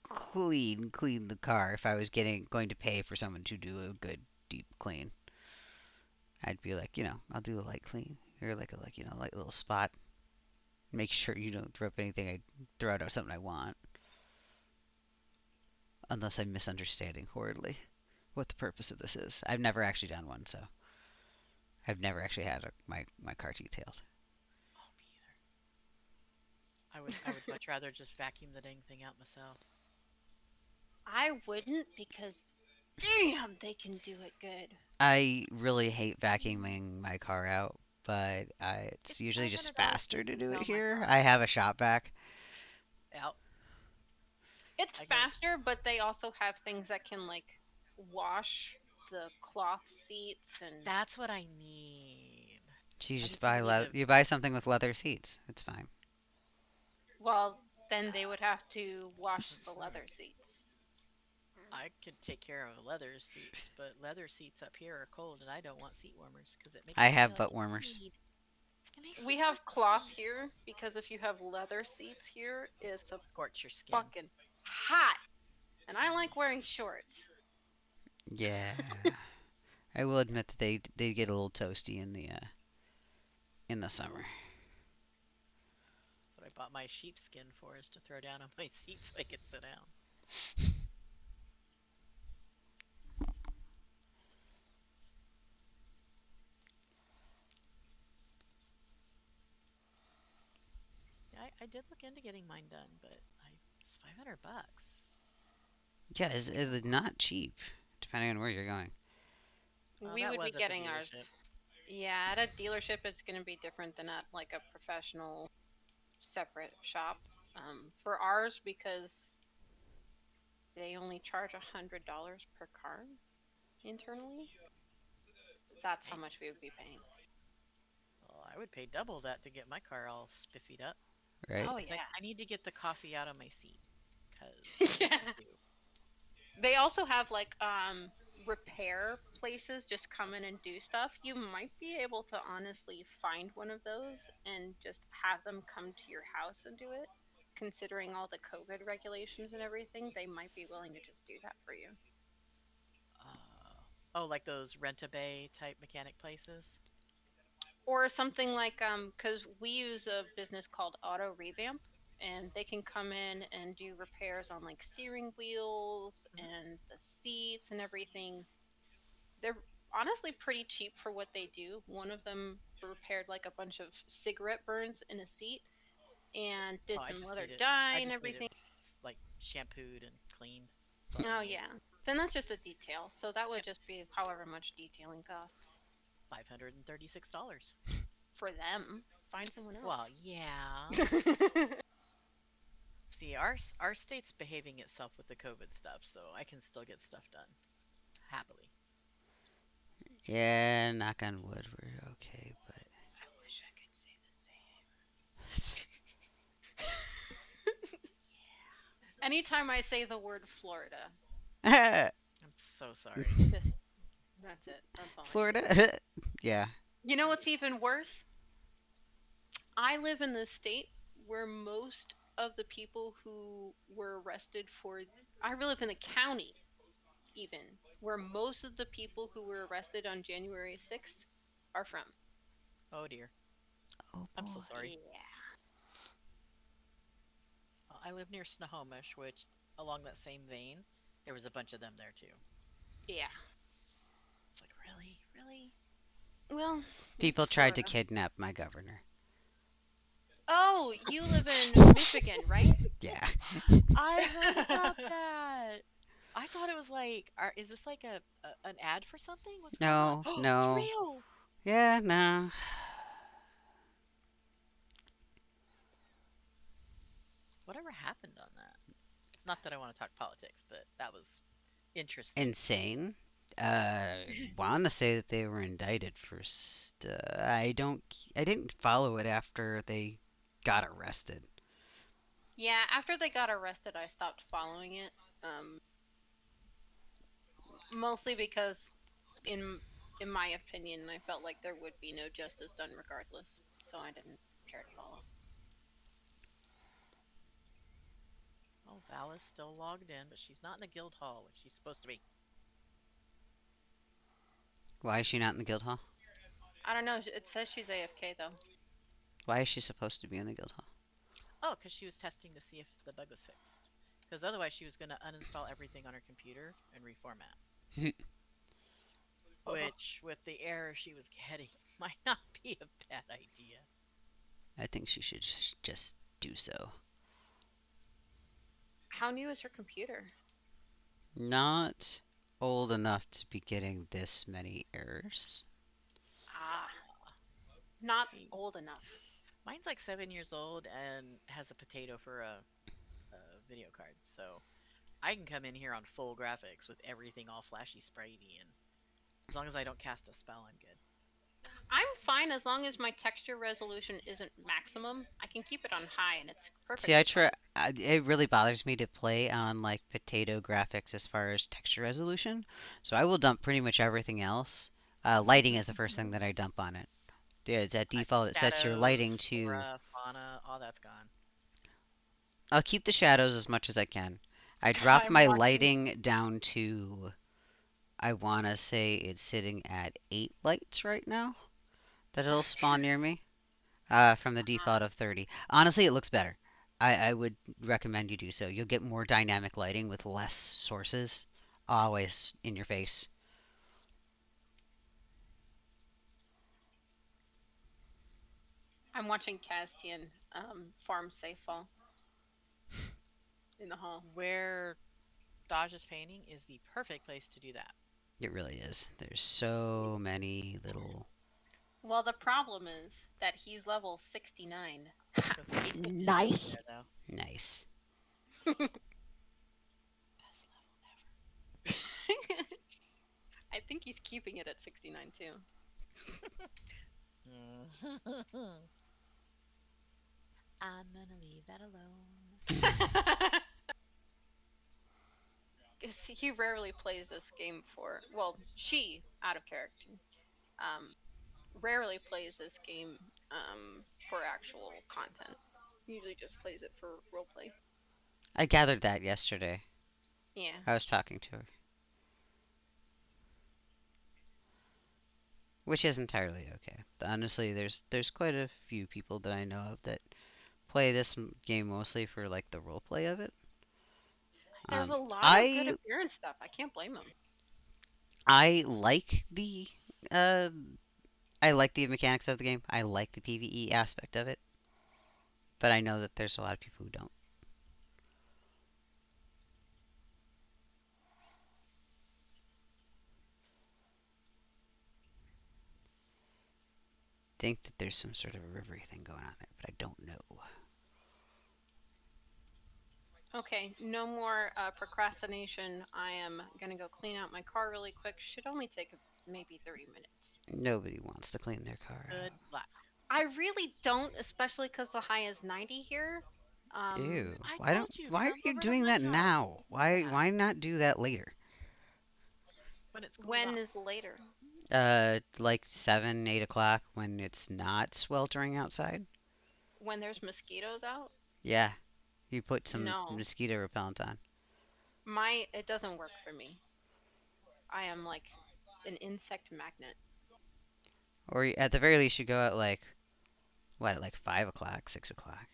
Speaker 1: clean the car if I was getting going to pay for someone to do a good deep clean. I'd be like, I'll do a light clean or light little spot. Make sure you don't throw up anything I throw out something I want, unless I'm misunderstanding horridly what the purpose of this is. I've never actually done one, so I've never actually had my car detailed.
Speaker 3: Oh, me either. I would much rather just vacuum the dang thing out myself.
Speaker 2: I wouldn't because damn, they can do it good.
Speaker 1: I really hate vacuuming my car out, but it's
Speaker 3: It's
Speaker 1: usually just
Speaker 3: $500 to
Speaker 1: faster to do it
Speaker 3: smell my
Speaker 1: here.
Speaker 3: car.
Speaker 1: I have a shop vac.
Speaker 3: Out.
Speaker 2: It's
Speaker 3: I go.
Speaker 2: faster, but they also have things that can like wash the cloth seats and
Speaker 3: That's what I need.
Speaker 1: So you
Speaker 3: I
Speaker 1: just
Speaker 3: need
Speaker 1: buy
Speaker 3: somebody to.
Speaker 1: you buy something with leather seats. It's fine.
Speaker 2: well, then they would have to wash the leather seats.
Speaker 3: I could take care of leather seats, but leather seats up here are cold, and I don't want seat warmers because it
Speaker 1: I
Speaker 3: makes me
Speaker 1: have
Speaker 3: like
Speaker 1: butt warmers.
Speaker 3: bleed. It makes me
Speaker 2: We
Speaker 3: fucking
Speaker 2: have cloth
Speaker 3: bleed.
Speaker 2: here because if you have leather seats here, it's a
Speaker 3: Scorch your skin.
Speaker 2: fucking hot. And I like wearing shorts.
Speaker 1: Yeah, I will admit that they get a little toasty in the summer.
Speaker 3: That's what I bought my sheepskin for, is to throw down on my seat so I could sit down. Yeah, I did look into getting mine done, but it's $500.
Speaker 1: Yeah,
Speaker 3: Makes
Speaker 1: it's not cheap, depending on where you're going.
Speaker 2: We
Speaker 3: that
Speaker 2: would be
Speaker 3: was at the
Speaker 2: getting ours.
Speaker 3: dealership.
Speaker 2: Yeah, at a dealership, it's going to be different than at like a professional separate shop. For ours, because they only charge $100 per car internally, that's how
Speaker 3: Dang.
Speaker 2: much we would be paying.
Speaker 3: Well, I would pay double that to get my car all spiffied up.
Speaker 1: Right?
Speaker 2: Oh
Speaker 3: I think
Speaker 2: yeah,
Speaker 3: I need to get the coffee out of my seat because I
Speaker 2: yeah.
Speaker 3: just do.
Speaker 2: They also have like repair places just come in and do stuff. You might be able to honestly find one of those and just have them come to your house and do it. Considering all the COVID regulations and everything, they might be willing to just do that for you.
Speaker 3: Oh, like those rent-a-bay type mechanic places.
Speaker 2: Or something like cuz we use a business called Auto Revamp, and they can come in and do repairs on like steering wheels
Speaker 3: Mhm.
Speaker 2: and the seats and everything. They're honestly pretty cheap for what they do. One of them repaired like a bunch of cigarette burns in a seat and
Speaker 3: Oh,
Speaker 2: did
Speaker 3: I
Speaker 2: some
Speaker 3: just
Speaker 2: leather
Speaker 3: need it.
Speaker 2: dye
Speaker 3: I
Speaker 2: and
Speaker 3: just need it
Speaker 2: everything.
Speaker 3: like shampooed and cleaned. That's all I
Speaker 2: Oh
Speaker 3: need.
Speaker 2: yeah. Then that's just a detail. So that would
Speaker 3: Yep,
Speaker 2: just be however much detailing costs
Speaker 3: $536.
Speaker 2: for them. Find someone
Speaker 3: Well,
Speaker 2: else.
Speaker 3: yeah. See, our state's behaving itself with the COVID stuff, so I can still get stuff done happily.
Speaker 1: Yeah, knock on wood, we're okay,
Speaker 2: I wish I could say the same.
Speaker 1: but
Speaker 2: Anytime I say the word Florida,
Speaker 3: I'm So sorry.
Speaker 2: Just that's it. That's all I need.
Speaker 1: Florida. Yeah.
Speaker 2: You know what's even worse? I live in the state where most of the people who were arrested for I live in the county even where most of the people who were arrested on January 6th are from.
Speaker 3: Oh dear.
Speaker 1: Oh
Speaker 3: I'm so
Speaker 1: boy.
Speaker 3: sorry.
Speaker 2: Yeah.
Speaker 3: I live near Snohomish, which, along that same vein, there was a bunch of them there too.
Speaker 2: Yeah.
Speaker 3: It's like, really? Really?
Speaker 2: Well, it's
Speaker 1: People tried to
Speaker 2: Florida.
Speaker 1: kidnap my governor.
Speaker 2: Oh, you live in Michigan, right?
Speaker 1: Yeah.
Speaker 3: I heard about that. I thought it was like, is this like an ad for something? What's going on?
Speaker 1: No,
Speaker 3: Oh, it's
Speaker 1: no.
Speaker 3: real.
Speaker 1: Yeah, no.
Speaker 3: Whatever happened on that? Not that I want to talk politics, but that was interesting.
Speaker 1: Insane. Want to say that they were indicted for. I don't. I didn't follow it after they got arrested.
Speaker 2: Yeah, after they got arrested, I stopped following it. Um, Mostly because in my opinion, I felt like there would be no justice done regardless, so I didn't care to follow.
Speaker 3: Oh, Val is still logged in, but she's not in the guild hall, which she's supposed to be.
Speaker 1: Why is she not in the guild hall?
Speaker 2: I don't know. It says she's AFK though.
Speaker 1: Why is she supposed to be in the guild
Speaker 3: Oh, because she was testing to see if the bug was fixed. Because otherwise, she was going to uninstall everything on her computer and reformat.
Speaker 1: hall?
Speaker 3: Which, with the error she was getting, might not be a bad idea.
Speaker 1: I think she should just do so.
Speaker 2: How new is her computer?
Speaker 1: Not old enough to be getting this many errors.
Speaker 2: Ah,
Speaker 3: Uh,
Speaker 2: not
Speaker 3: see,
Speaker 2: old enough.
Speaker 3: mine's like 7 years old and has a potato for a video card. So I can come in here on full graphics with everything all flashy sprayy, and as long as I don't cast a spell, I'm good.
Speaker 2: I'm fine as long as my texture resolution isn't maximum. I can keep it on high and it's
Speaker 1: See, I
Speaker 2: perfectly
Speaker 1: try.
Speaker 2: fine.
Speaker 1: It really bothers me to play on like potato graphics as far as texture resolution. So I will dump pretty much everything else. Lighting is the first thing that I dump on it. Yeah, it's at default. It sets your lighting
Speaker 3: Shadows,
Speaker 1: to.
Speaker 3: flora, fauna, all that's gone.
Speaker 1: I'll keep the shadows as much as I can. I drop
Speaker 2: I'm
Speaker 1: my
Speaker 2: watching.
Speaker 1: lighting down to. I wanna say it's sitting at 8 lights right now that it'll spawn near me. From the default of 30. Honestly, it looks better. I would recommend you do so. You'll get more dynamic lighting with less sources, always in your face.
Speaker 2: I'm watching Castian farm safe fall in the hall.
Speaker 3: Where Dodge is painting is the perfect place to do that.
Speaker 1: It really is. There's so many little.
Speaker 2: Well, the problem is that he's level 69.
Speaker 3: With 8 potatoes
Speaker 2: Nice.
Speaker 3: there, though.
Speaker 1: Nice.
Speaker 3: Best
Speaker 2: I think he's keeping it at 69 too.
Speaker 3: level ever. I'm gonna leave that alone.
Speaker 2: 'Cause he rarely plays this game for, well, she, out of character, um, rarely plays this game for actual content. Usually just plays it for roleplay.
Speaker 1: I gathered that yesterday.
Speaker 2: Yeah.
Speaker 1: I was talking to her, which is entirely okay. Honestly, there's quite a few people that I know of that play this game mostly for like the roleplay of it.
Speaker 2: There's
Speaker 1: Um,
Speaker 2: a lot of good
Speaker 1: I
Speaker 2: appearance stuff. I can't blame him.
Speaker 1: I like the uh I like the mechanics of the game. I like the PvE aspect of it, but I know that there's a lot of people who don't think that there's some sort of a rivery thing going on there, but I don't know.
Speaker 2: Okay, no more procrastination. I am gonna go clean out my car really quick. Should only take maybe 30 minutes.
Speaker 1: Nobody wants to clean their car.
Speaker 3: Good luck.
Speaker 2: I really don't, especially because the high is 90 here. Um,
Speaker 1: Ew.
Speaker 3: I
Speaker 1: Why don't
Speaker 3: told you,
Speaker 1: why are
Speaker 3: come
Speaker 1: you
Speaker 3: over to
Speaker 1: doing
Speaker 3: my
Speaker 1: that
Speaker 3: house.
Speaker 1: now?
Speaker 3: Do
Speaker 1: Why
Speaker 3: that.
Speaker 1: why not do that later?
Speaker 3: when it's cooled
Speaker 2: When
Speaker 3: off.
Speaker 2: is later?
Speaker 1: Like 7, 8 o'clock when it's not sweltering outside.
Speaker 2: When there's mosquitoes out?
Speaker 1: Yeah, you put some
Speaker 2: No.
Speaker 1: mosquito repellent on.
Speaker 2: My it doesn't work for me. I am like an insect magnet.
Speaker 1: Or at the very least, you go out like, what, at like 5 o'clock, 6 o'clock.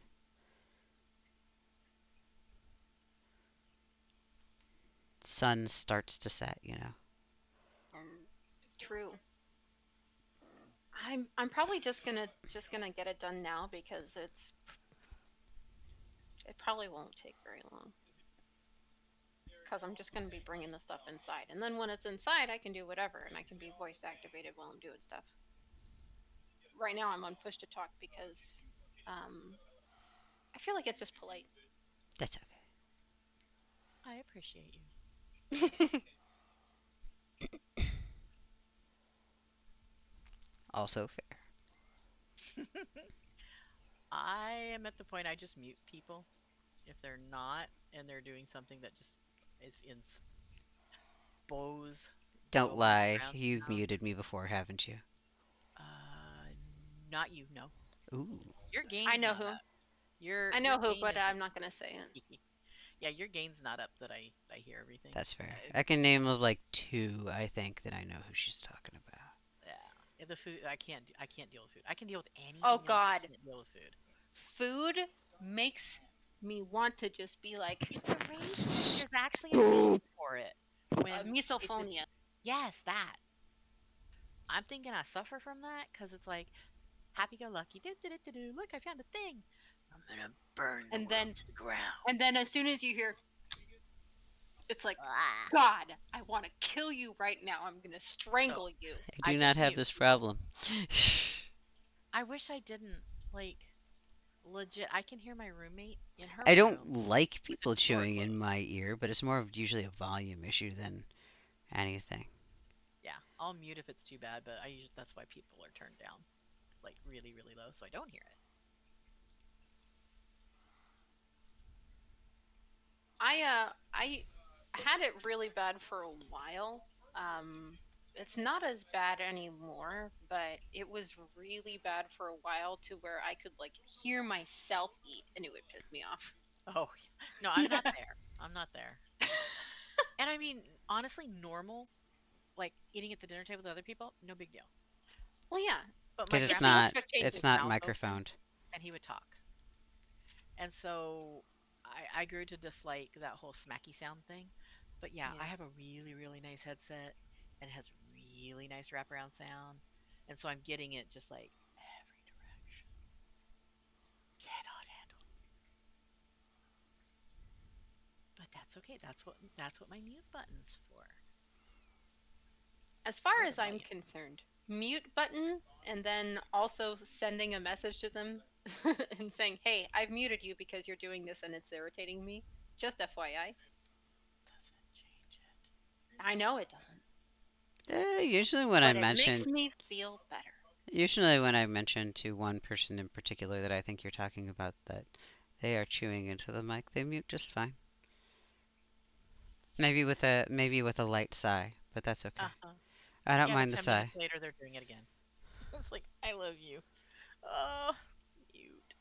Speaker 1: Sun starts to set.
Speaker 2: True. I'm probably just gonna get it done now because it probably won't take very long. Because I'm just gonna be bringing the stuff inside, and then when it's inside, I can do whatever, and I can be voice activated while I'm doing stuff. Right now, I'm on push to talk because um, I feel like it's just polite.
Speaker 1: That's
Speaker 3: I appreciate
Speaker 1: also fair.
Speaker 3: you. I am at the point I just mute people if they're not and they're doing something that just is in Bose
Speaker 1: Don't
Speaker 3: Dolby
Speaker 1: lie,
Speaker 3: surround
Speaker 1: you've
Speaker 3: sound.
Speaker 1: muted me before, haven't you?
Speaker 3: Uh, Not you, no.
Speaker 1: Ooh,
Speaker 3: Your
Speaker 2: I
Speaker 3: gain's
Speaker 2: know
Speaker 3: not
Speaker 2: who.
Speaker 3: up. Your
Speaker 2: I
Speaker 3: your
Speaker 2: know who,
Speaker 3: gain
Speaker 2: but
Speaker 3: isn't.
Speaker 2: I'm not gonna say it.
Speaker 3: Yeah, your gain's not up that I hear everything.
Speaker 1: that's fair. I can name of like two, I think, that I know who she's talking about.
Speaker 3: Yeah, the food I can't deal with food. I can deal with
Speaker 2: Oh
Speaker 3: anything else. I
Speaker 2: God,
Speaker 3: can't deal with food.
Speaker 2: food makes me want to just be like
Speaker 3: It's a rage thing. There's actually a name for it. When it just
Speaker 2: misophonia.
Speaker 3: yes, that. I'm thinking I suffer from that because it's like happy go lucky. Look, I found a thing. I'm gonna burn the
Speaker 2: And
Speaker 3: world
Speaker 2: then
Speaker 3: to the ground.
Speaker 2: and then as soon as you hear, it's like
Speaker 3: Ah.
Speaker 2: God, I want to kill you right now. I'm gonna
Speaker 3: So
Speaker 2: strangle you.
Speaker 1: I
Speaker 3: I
Speaker 1: do not
Speaker 3: just
Speaker 1: have
Speaker 3: mute
Speaker 1: this
Speaker 3: people.
Speaker 1: problem.
Speaker 3: I wish I didn't. Like, legit, I can hear my roommate in her
Speaker 1: I
Speaker 3: room
Speaker 1: don't like
Speaker 3: with the
Speaker 1: people
Speaker 3: door
Speaker 1: chewing in
Speaker 3: closed.
Speaker 1: my ear, but it's more of usually a volume issue than anything.
Speaker 3: Yeah, I'll mute if it's too bad, but I usually that's why people are turned down, like really, really low, so I don't hear it.
Speaker 2: I had it really bad for a while. It's not as bad anymore, but it was really bad for a while to where I could like hear myself eat and it would piss me off.
Speaker 3: Oh, no, I'm not there. I'm not there. And I mean, honestly, normal, like eating at the dinner table with other people, no big deal.
Speaker 2: Well, yeah,
Speaker 3: But my
Speaker 1: Because
Speaker 2: if
Speaker 1: it's
Speaker 2: the
Speaker 3: grandpa
Speaker 1: not
Speaker 3: would keep
Speaker 2: expectations.
Speaker 1: it's
Speaker 3: his
Speaker 1: not
Speaker 3: mouth open
Speaker 1: microphoned.
Speaker 3: and he would talk. And so I grew to dislike that whole smacky sound thing. But yeah, I
Speaker 2: Yeah.
Speaker 3: have a really, really nice headset and it has really nice wraparound sound. And so I'm getting it just like every direction. Cannot handle. But that's okay. That's what my mute button's for.
Speaker 2: As far
Speaker 3: Or the
Speaker 2: as I'm
Speaker 3: volume.
Speaker 2: concerned, mute button and then also sending a message to them and saying, "Hey, I've muted you because you're doing this and it's irritating me." Just FYI.
Speaker 3: Doesn't change it.
Speaker 2: I know it doesn't,
Speaker 1: Usually when I
Speaker 2: but it makes
Speaker 1: mention
Speaker 2: me feel better.
Speaker 1: usually when I mention to one person in particular that I think you're talking about that they are chewing into the mic, they mute just fine. Maybe with a light sigh, but that's okay.
Speaker 3: Uh-huh.
Speaker 1: I don't
Speaker 3: Yeah, but
Speaker 1: mind the
Speaker 3: 10 minutes
Speaker 1: sigh.
Speaker 3: later they're doing it again. It's like, I love you. Oh, mute.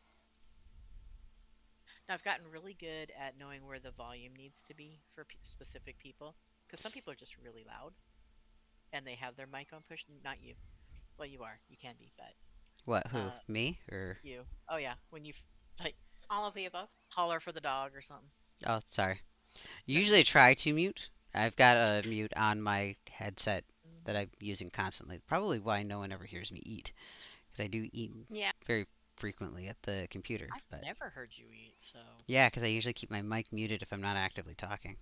Speaker 3: Now I've gotten really good at knowing where the volume needs to be for specific people because some people are just really loud and they have their mic on push. Not you. Well, you are. You can be, but
Speaker 1: What? Who?
Speaker 3: uh,
Speaker 1: Me or?
Speaker 3: you. Oh yeah, when you like
Speaker 2: All of the above.
Speaker 3: holler for the dog or something.
Speaker 1: Oh, sorry.
Speaker 3: No,
Speaker 1: Usually
Speaker 3: you're good.
Speaker 1: try to mute. I've got a mute on my headset that
Speaker 3: Hmm.
Speaker 1: I'm using constantly. Probably why no one ever hears me eat, because I do eat
Speaker 2: Yeah.
Speaker 1: very frequently at the computer.
Speaker 3: I've
Speaker 1: But
Speaker 3: never heard you eat, so
Speaker 1: yeah, because I usually keep my mic muted if I'm not actively talking.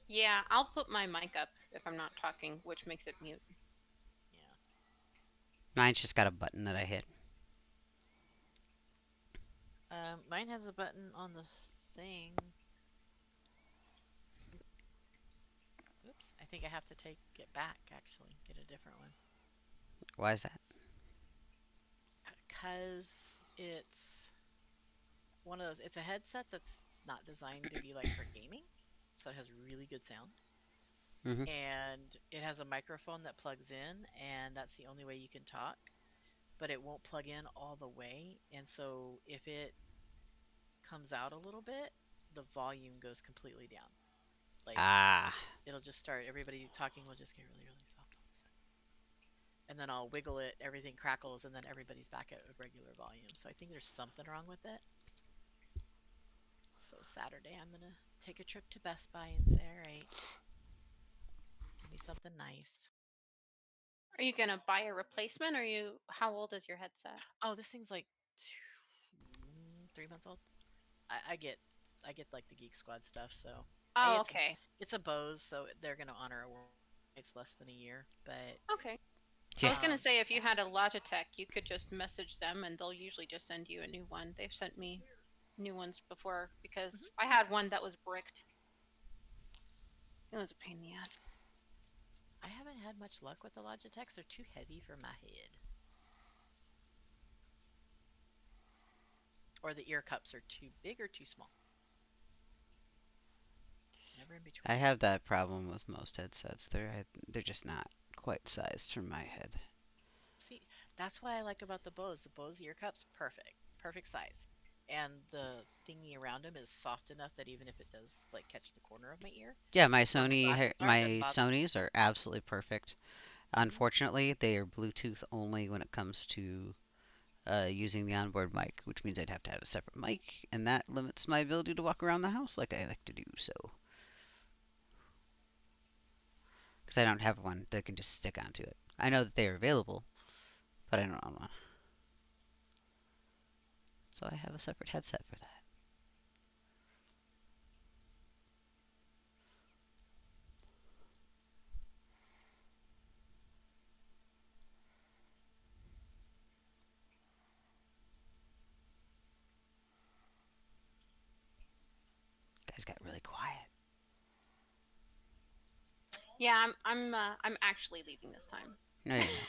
Speaker 2: Yeah, I'll put my mic up if I'm not talking, which makes it mute.
Speaker 3: yeah.
Speaker 1: Mine's just got a button that I hit.
Speaker 3: Mine has a button on the thing. Oops, I think I have to take it back actually, get a different one.
Speaker 1: Why is that?
Speaker 3: Because it's one of those, it's a headset that's not designed to be like for gaming, so it has really good sound.
Speaker 1: Hmm.
Speaker 3: and it has a microphone that plugs in, and that's the only way you can talk, but it won't plug in all the way. And so if it comes out a little bit, the volume goes completely down. Like
Speaker 1: Ah,
Speaker 3: it'll just start, everybody talking will just get really, really soft all of a sudden. And then I'll wiggle it, everything crackles, and then everybody's back at a regular volume. So I think there's something wrong with it. So Saturday, I'm gonna take a trip to Best Buy and say, all right, give me something nice.
Speaker 2: Are you gonna buy a replacement? Or you? How old is your headset?
Speaker 3: Oh, this thing's like 3 months old. I get, I get like the Geek Squad stuff. So
Speaker 2: Oh,
Speaker 3: it's
Speaker 2: okay.
Speaker 3: it's a Bose, so they're gonna honor a warranty. It's less than a year, but
Speaker 2: Okay. I
Speaker 1: yeah.
Speaker 2: was gonna say if you
Speaker 3: yeah.
Speaker 2: had a Logitech, you could just message them and they'll usually just send you a new one. They've sent me new ones before because
Speaker 3: Hmm.
Speaker 2: I had one that was bricked. It was a pain in the ass.
Speaker 3: I haven't had much luck with the Logitechs. They're too heavy for my head, or the ear cups are too big or too small. It's never in
Speaker 1: I
Speaker 3: between.
Speaker 1: have that problem with most headsets. They're just not quite sized for my head.
Speaker 3: See, that's what I like about the Bose. The Bose ear cups, perfect, perfect size, and the thingy around them is soft enough that even if it does like catch the corner of my ear,
Speaker 1: Yeah,
Speaker 3: where my glasses are, it doesn't
Speaker 1: My
Speaker 3: bother me.
Speaker 1: Sonys are absolutely perfect.
Speaker 3: Hmm.
Speaker 1: Unfortunately, they are Bluetooth only when it comes to using the onboard mic, which means I'd have to have a separate mic, and that limits my ability to walk around the house like I like to do. So, because I don't have one that can just stick onto it. I know that they are available, but I don't own one, so I have a separate headset for that. You guys got really quiet.
Speaker 2: Yeah, I'm actually leaving this time.
Speaker 1: No, you're not.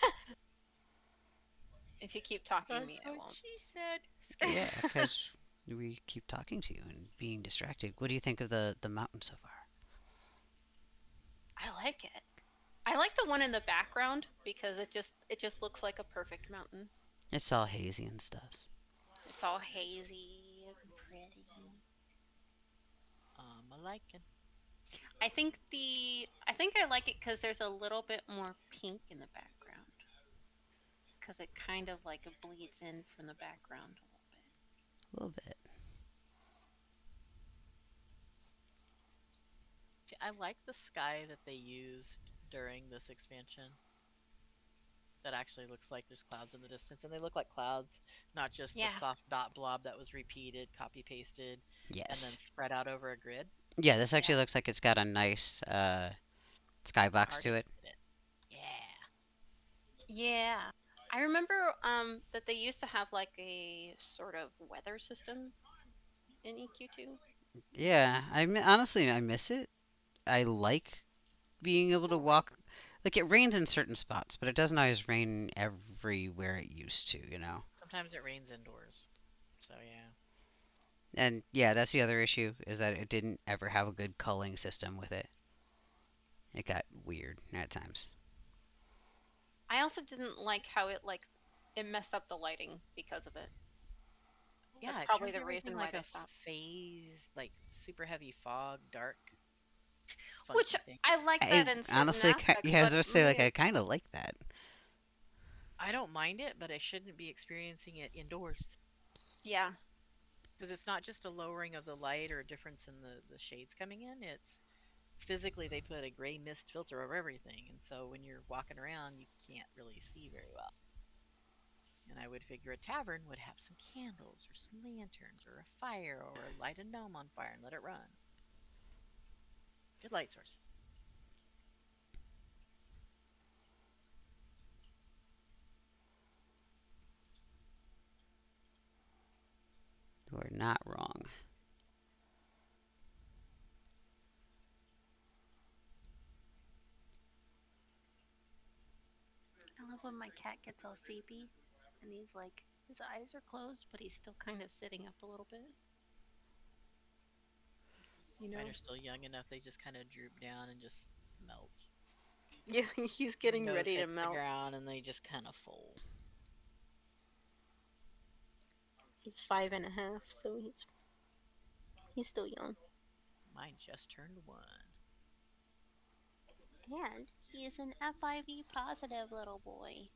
Speaker 2: If you keep talking to
Speaker 3: That's
Speaker 2: me, I
Speaker 3: what
Speaker 2: won't.
Speaker 3: she said.
Speaker 1: Yeah,
Speaker 3: Skedaddle.
Speaker 1: because we keep talking to you and being distracted. What do you think of the mountain so far?
Speaker 2: I like it. I like the one in the background because it just looks like a perfect mountain.
Speaker 1: It's all hazy and stuff.
Speaker 2: It's all hazy and pretty.
Speaker 3: I liking.
Speaker 2: I think I like it because there's a little bit more pink in the background because it kind of like bleeds in from the background a little bit.
Speaker 1: A little bit.
Speaker 3: See, I like the sky that they used during this expansion. That actually looks like there's clouds in the distance, and they look like clouds, not just a
Speaker 2: Yeah,
Speaker 3: soft dot blob that was repeated, copy pasted, and then
Speaker 1: Yes.
Speaker 3: spread out over a grid.
Speaker 1: Yeah, this
Speaker 2: yeah,
Speaker 1: actually looks like it's got a nice skybox to
Speaker 3: Already
Speaker 1: it.
Speaker 3: did it. Yeah.
Speaker 2: yeah. I remember that they used to have like a sort of weather system in EQ2.
Speaker 1: Yeah, honestly I miss it. I like being able to
Speaker 3: Still like.
Speaker 1: walk. Like it rains in certain spots, but it doesn't always rain everywhere it used to, you know.
Speaker 3: Sometimes it rains indoors. So yeah.
Speaker 1: And yeah, that's the other issue is that it didn't ever have a good culling system with it. It got weird at times.
Speaker 2: I also didn't like how it messed up the lighting because of it. That's
Speaker 3: Yeah, it
Speaker 2: probably
Speaker 3: turns
Speaker 2: the
Speaker 3: everything
Speaker 2: reason why
Speaker 3: like
Speaker 2: they
Speaker 3: a
Speaker 2: stopped.
Speaker 3: phase, like super heavy fog, dark,
Speaker 2: Which
Speaker 3: funky thing.
Speaker 2: I like
Speaker 1: I
Speaker 2: that in certain
Speaker 1: honestly,
Speaker 2: aspects,
Speaker 1: yeah, I was
Speaker 2: but
Speaker 1: gonna say like
Speaker 2: man,
Speaker 1: I kind of like that.
Speaker 3: I don't mind it, but I shouldn't be experiencing it indoors.
Speaker 2: yeah,
Speaker 3: Because it's not just a lowering of the light or a difference in the shades coming in. It's physically they put a gray mist filter over everything. And so when you're walking around, you can't really see very well. And I would figure a tavern would have some candles or some lanterns or a fire or light a gnome on fire and let it run. Good light source.
Speaker 1: You are not wrong.
Speaker 2: I love when my cat gets all sleepy and he's like his eyes are closed, but he's still kind of sitting up a little bit. You
Speaker 3: Mine
Speaker 2: know?
Speaker 3: are still young enough, they just kind of droop down and just melt.
Speaker 2: Yeah, he's
Speaker 3: Your
Speaker 2: getting
Speaker 3: nose
Speaker 2: ready to
Speaker 3: hits the
Speaker 2: melt.
Speaker 3: ground and they just kind of fold.
Speaker 2: He's 5.5, so he's still young.
Speaker 3: Mine just turned 1.
Speaker 2: And he is an FIV positive little boy.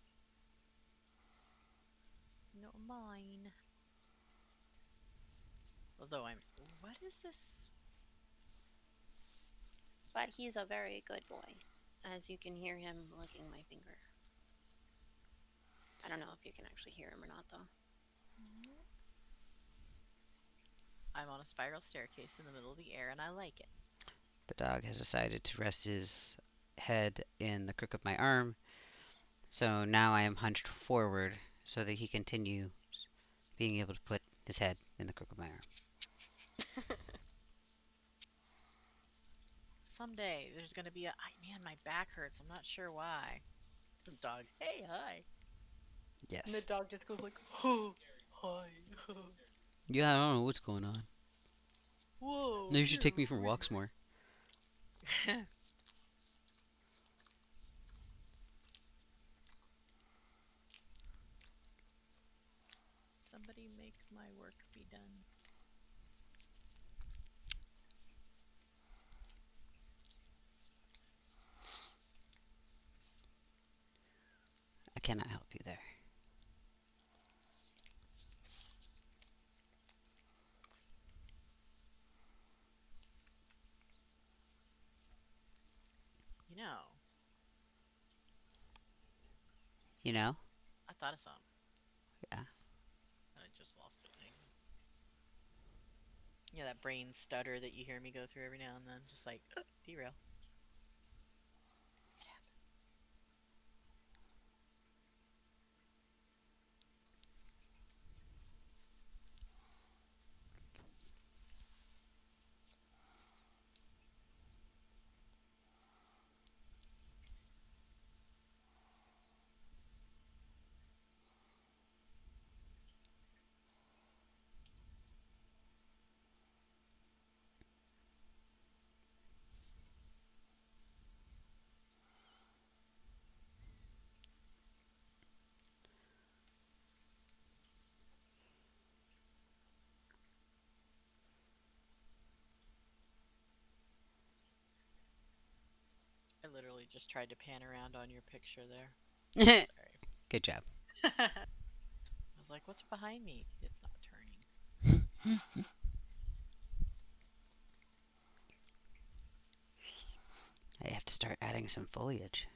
Speaker 3: No, mine. Although I'm. What is this?
Speaker 2: But he's a very good boy. As you can hear him licking my finger. I don't know if you can actually hear him or not, though.
Speaker 3: I'm on a spiral staircase in the middle of the air and I like it.
Speaker 1: The dog has decided to rest his head in the crook of my arm, so now I am hunched forward so that he continues being able to put his head in the crook of my arm.
Speaker 3: Someday there's gonna be a. Man, my back hurts. I'm not sure why. The dog. Hey, hi.
Speaker 2: And the
Speaker 1: Yes.
Speaker 2: dog just goes like, oh, hi.
Speaker 1: Yeah, I don't know what's going on.
Speaker 2: Whoa,
Speaker 1: No, you should
Speaker 2: you're
Speaker 1: take me for
Speaker 2: weird.
Speaker 1: walks more.
Speaker 3: Somebody make my work be done.
Speaker 1: I cannot help you there.
Speaker 3: You know,
Speaker 1: You know?
Speaker 3: I thought of something
Speaker 1: Yeah.
Speaker 3: and I just lost it. Hang on. Yeah, that brain stutter that you hear me go through every now and then. Just like, derail. It happened. I literally just tried to pan around on your picture there. Sorry.
Speaker 1: Good job.
Speaker 3: I was like, what's behind me? It's not turning.
Speaker 1: I have to start adding some foliage,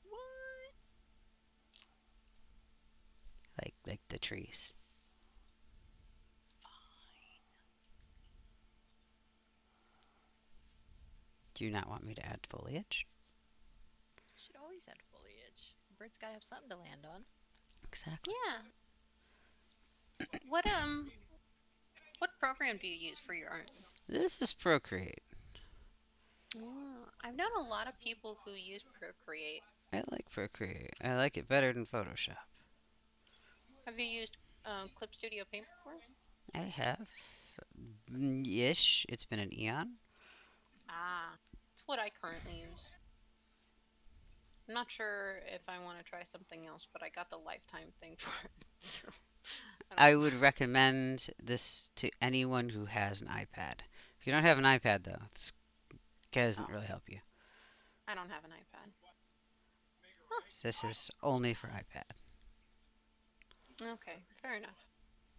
Speaker 3: What?
Speaker 1: like the trees.
Speaker 3: Fine.
Speaker 1: Do you not want me to add foliage?
Speaker 3: I should always add foliage. The bird's gotta have something to land on.
Speaker 1: Exactly.
Speaker 2: Yeah. What what program do you use for your art?
Speaker 1: This is Procreate.
Speaker 2: Oh, I've known a lot of people who use Procreate.
Speaker 1: I like Procreate. I like it better than Photoshop.
Speaker 2: Have you used Clip Studio Paint before?
Speaker 1: I have. Ish. It's been an eon.
Speaker 2: Ah, it's what I currently use. I'm not sure if I want to try something else, but I got the lifetime thing for it. So, I don't
Speaker 1: I
Speaker 2: know.
Speaker 1: would recommend this to anyone who has an iPad. If you don't have an iPad, though, this doesn't
Speaker 2: Oh,
Speaker 1: really help you.
Speaker 2: I don't have an iPad. Huh.
Speaker 1: This is only for iPad.
Speaker 2: Okay, fair enough.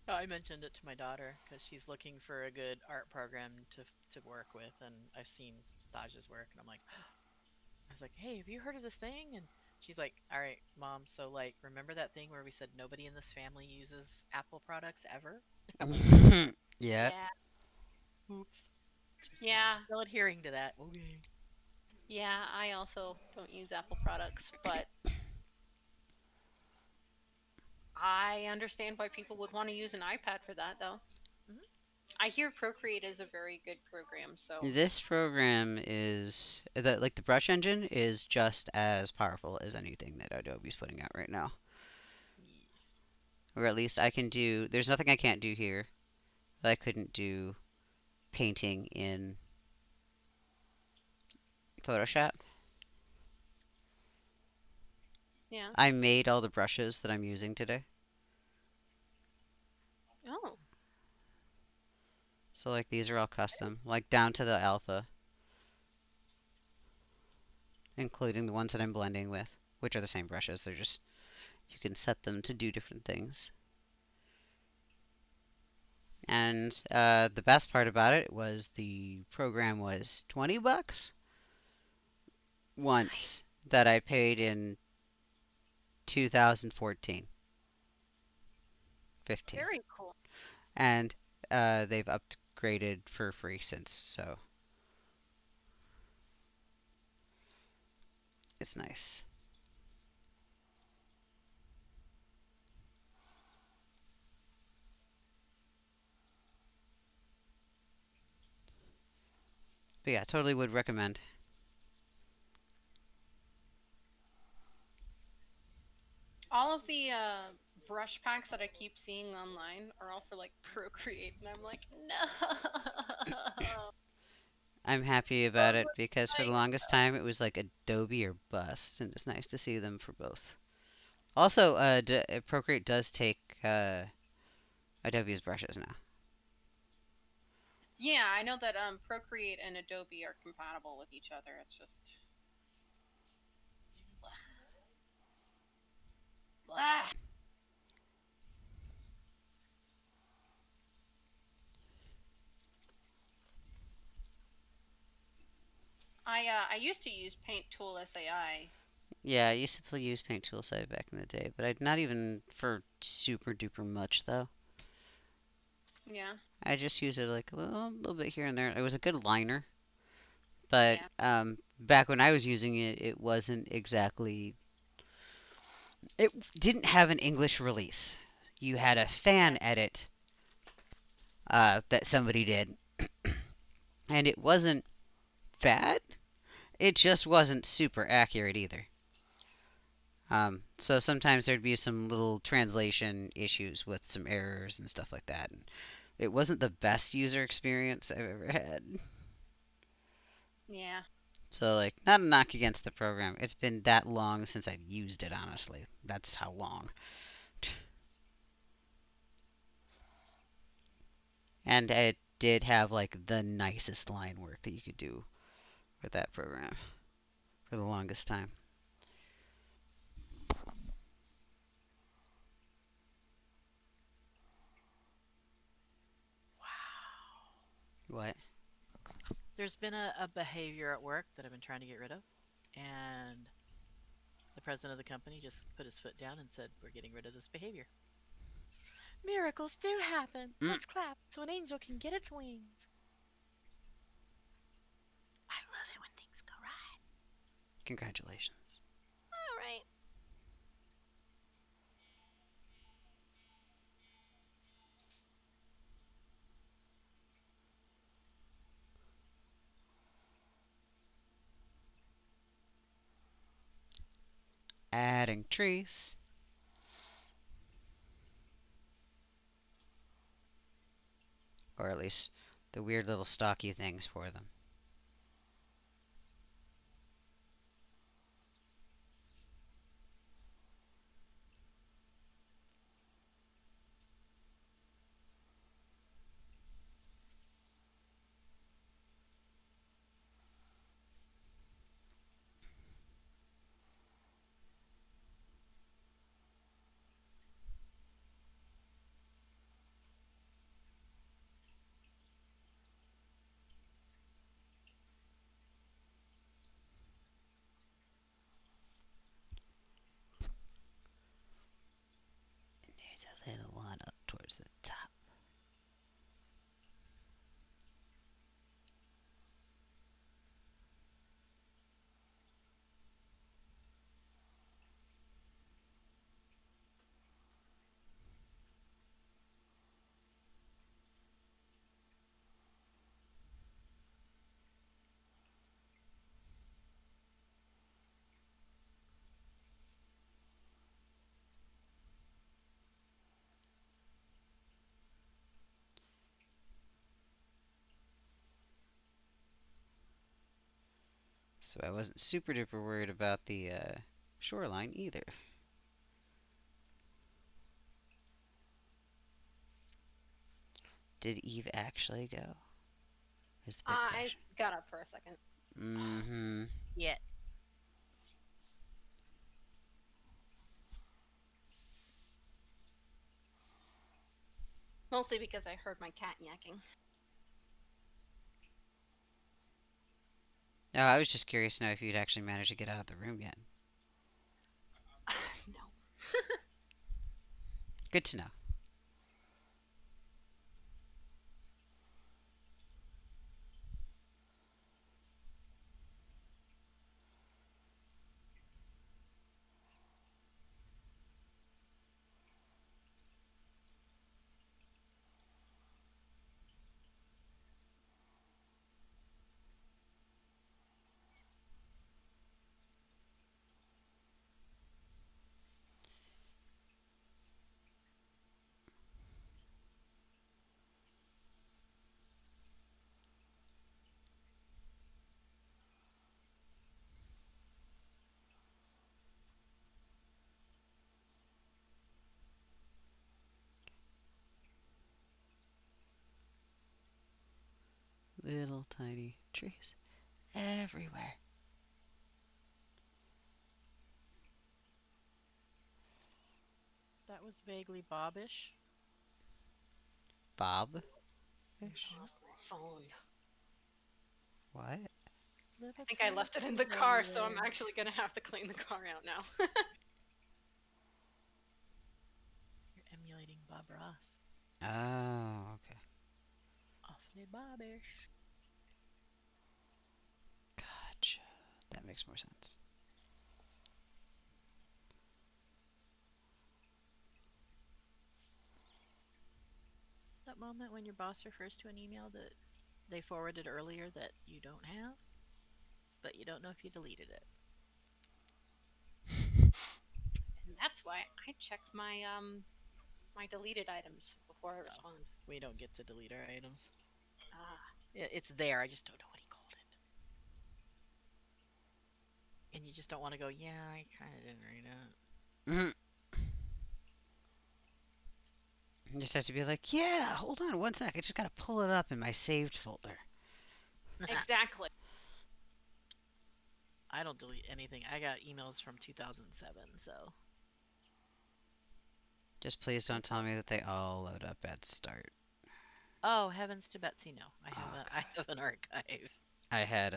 Speaker 3: I mentioned it to my daughter because she's looking for a good art program to work with, and I've seen Daj's work, and I'm like, I was like, hey, have you heard of this thing? And she's like, all right, mom. So like, remember that thing where we said nobody in this family uses Apple products ever? I'm like,
Speaker 1: Yeah.
Speaker 3: yeah, oops. She's like,
Speaker 2: Yeah,
Speaker 3: still adhering to that. Okay.
Speaker 2: yeah, I also don't use Apple products, but I understand why people would want to use an iPad for that, though.
Speaker 3: Hmm.
Speaker 2: I hear Procreate is a very good program, so
Speaker 1: This program is like the brush engine is just as powerful as anything that Adobe's putting out right now.
Speaker 3: Yes.
Speaker 1: Or at least I can do. There's nothing I can't do here that I couldn't do painting in Photoshop.
Speaker 2: Yeah.
Speaker 1: I made all the brushes that I'm using today.
Speaker 2: Oh,
Speaker 1: So like these are all custom, like down to the alpha, including the ones that I'm blending with, which are the same brushes. They're just you can set them to do different things. And the best part about it was the program was $20
Speaker 2: nice.
Speaker 1: once that I paid in 2014, 15,
Speaker 2: Very cool.
Speaker 1: and they've upgraded for free since. So it's nice. But yeah, totally would recommend.
Speaker 2: All of the brush packs that I keep seeing online are all for like Procreate, and I'm like, no.
Speaker 1: I'm happy about
Speaker 2: Oh
Speaker 1: it because for the
Speaker 2: my
Speaker 1: longest time it was like Adobe or bust, and it's nice to see them for both. Also, Procreate does take Adobe's brushes now.
Speaker 2: Yeah, I know that Procreate and Adobe are compatible with each other. It's just blah. I used to use Paint Tool SAI.
Speaker 1: Yeah, I used to use Paint Toolsite back in the day, but I not even for super duper much though.
Speaker 2: Yeah,
Speaker 1: I just use it like a little bit here and there. It was a good liner, but
Speaker 2: yeah,
Speaker 1: back when I was using it, it wasn't exactly. It didn't have an English release. You had a
Speaker 2: yeah,
Speaker 1: fan edit that somebody did, and it wasn't bad. It just wasn't super accurate either. So sometimes there'd be some little translation issues with some errors and stuff like that. And it wasn't the best user experience I've ever had.
Speaker 2: yeah.
Speaker 1: So like, not a knock against the program. It's been that long since I've used it. Honestly, that's how long. And it did have like the nicest line work that you could do with that program for the longest time.
Speaker 3: Wow.
Speaker 1: What?
Speaker 3: There's been a behavior at work that I've been trying to get rid of, and the president of the company just put his foot down and said, "We're getting rid of this behavior." Miracles do happen.
Speaker 1: Mm,
Speaker 3: Let's clap so an angel can get its wings. I love it when things go right.
Speaker 1: congratulations.
Speaker 3: All right.
Speaker 1: Adding trees, or at least the weird little stocky things for them. And there's a little one up towards the top. So I wasn't super duper worried about the shoreline either. Did Eve actually go? Is the big
Speaker 2: I
Speaker 1: question.
Speaker 2: got up for a second.
Speaker 1: Mm-hmm.
Speaker 3: Yeah.
Speaker 2: Mostly because I heard my cat yakking.
Speaker 1: No, I was just curious to know if you'd actually managed to get out of the room yet.
Speaker 2: No.
Speaker 1: Good to know. Little tiny trees everywhere.
Speaker 3: That was vaguely Bobbish.
Speaker 1: Bob fish?
Speaker 3: Hmm.
Speaker 2: Lost my phone.
Speaker 1: What?
Speaker 2: I
Speaker 3: Little
Speaker 2: think I
Speaker 3: tiny
Speaker 2: left it in the
Speaker 3: trees
Speaker 2: car, so I'm
Speaker 3: everywhere.
Speaker 2: actually gonna have to clean the car out now.
Speaker 3: You're emulating Bob Ross.
Speaker 1: Oh, okay.
Speaker 3: Awfully Bobbish.
Speaker 1: Gotcha. That makes more sense.
Speaker 3: That moment when your boss refers to an email that they forwarded earlier that you don't have, but you don't know if you deleted it.
Speaker 2: And that's why I check my deleted items before I
Speaker 3: Oh,
Speaker 2: respond.
Speaker 3: we don't get to delete our items.
Speaker 2: Ah,
Speaker 3: It's there. I just don't know what he called it. And you just don't want to go, yeah, I kind of didn't read
Speaker 1: Mhm. You just have to be like, yeah, hold on one sec. I just gotta pull it up in my saved folder.
Speaker 3: it.
Speaker 2: exactly.
Speaker 3: I don't delete anything. I got emails from 2007, so.
Speaker 1: Just please don't
Speaker 3: Thank
Speaker 1: tell
Speaker 3: you.
Speaker 1: me that they all load up at start.
Speaker 3: Oh, heavens to Betsy, no. I have
Speaker 1: Oh
Speaker 3: a I
Speaker 1: god.
Speaker 3: have an archive.
Speaker 1: I had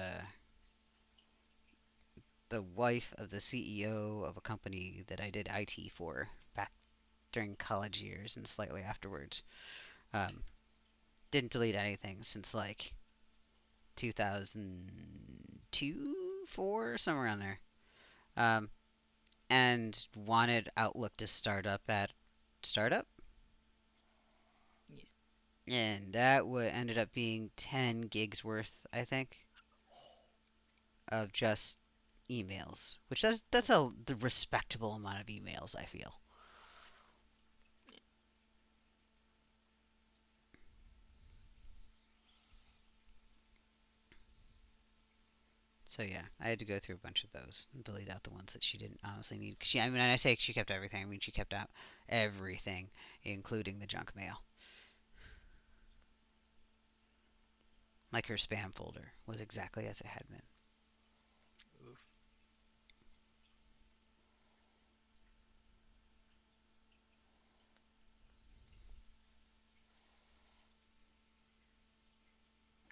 Speaker 1: the wife of the CEO of a company that I did IT for back during college years and slightly afterwards. Um, didn't delete anything since like 2002, 4, somewhere around there. Um, and wanted Outlook to start up at startup,
Speaker 3: Yes.
Speaker 1: and that ended up being 10 gigs worth, I think, of just emails, which that's a respectable amount of emails, I feel. So yeah, I had to go through a bunch of those and delete out the ones that she didn't honestly need. She, I mean, when I say she kept everything, I mean she kept out everything, including the junk mail. Like her spam folder was exactly as it had been.
Speaker 3: Oof.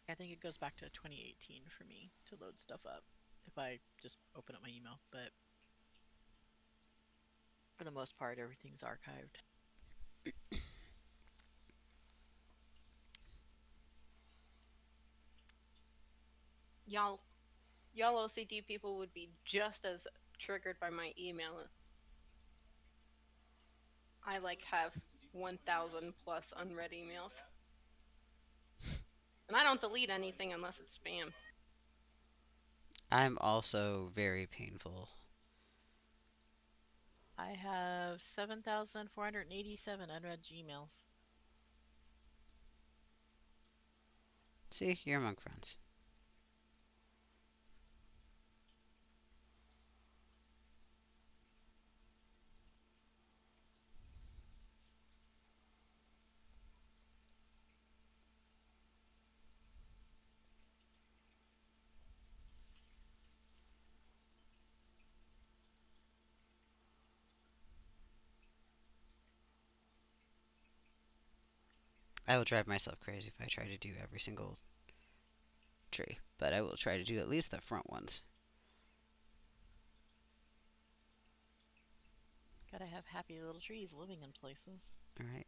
Speaker 3: I think it goes back to 2018 for me to load stuff up if I just open up my email. But for the most part, everything's archived.
Speaker 2: Y'all, y'all OCD people would be just as triggered by my email. I like have 1,000 plus unread emails, and I don't delete anything unless it's spam.
Speaker 1: I'm also very painful.
Speaker 3: I have 7,487 unread Gmails.
Speaker 1: See, you're among friends. I will drive myself crazy if I try to do every single tree, but I will try to do at least the front ones.
Speaker 3: Gotta have happy little trees living in places.
Speaker 1: All right.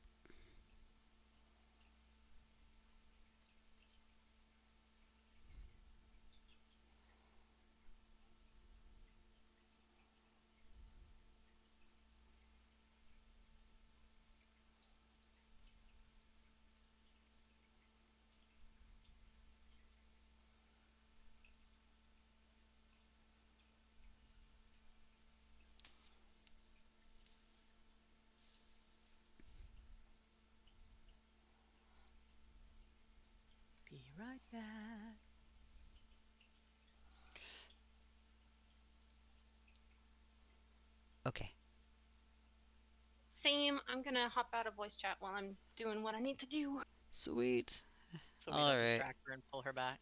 Speaker 3: Be right back.
Speaker 1: Okay.
Speaker 2: Same. I'm gonna hop out of voice chat while I'm doing what I need to do.
Speaker 1: Sweet.
Speaker 3: So we
Speaker 1: All
Speaker 3: don't
Speaker 1: right.
Speaker 3: distract her and pull her back.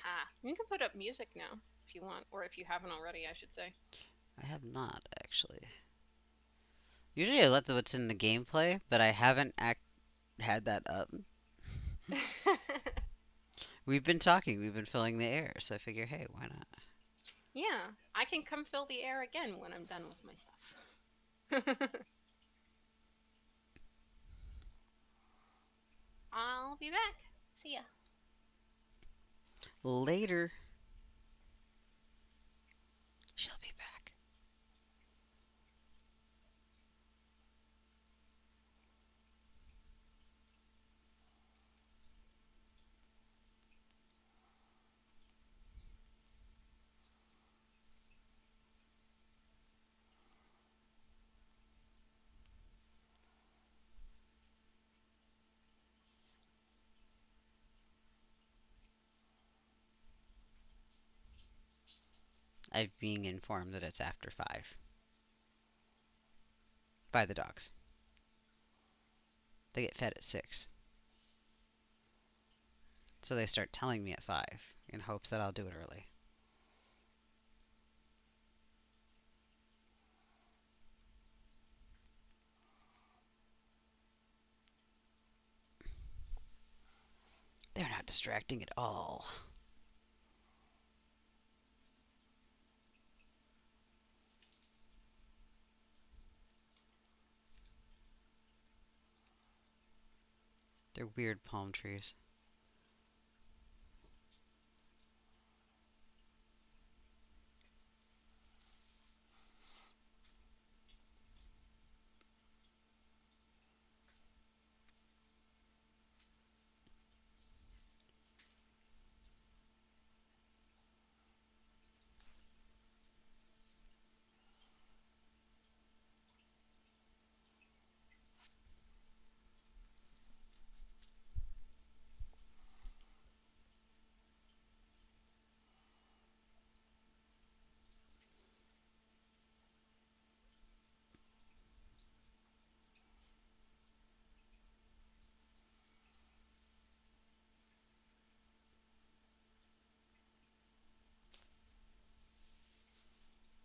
Speaker 2: Ha. You can put up music now if you want, or if you haven't already, I should say.
Speaker 1: I have not actually. Usually I let what's in the gameplay, but I haven't had that up. We've been talking. We've been filling the air, so I figure, hey, why not?
Speaker 2: Yeah, I can come fill the air again when I'm done with my stuff. I'll be back. See ya.
Speaker 1: Later. She'll be back. I'm being informed that it's after 5 by the dogs. They get fed at 6. So they start telling me at 5 in hopes that I'll do it early. They're not distracting at all. They're weird palm trees.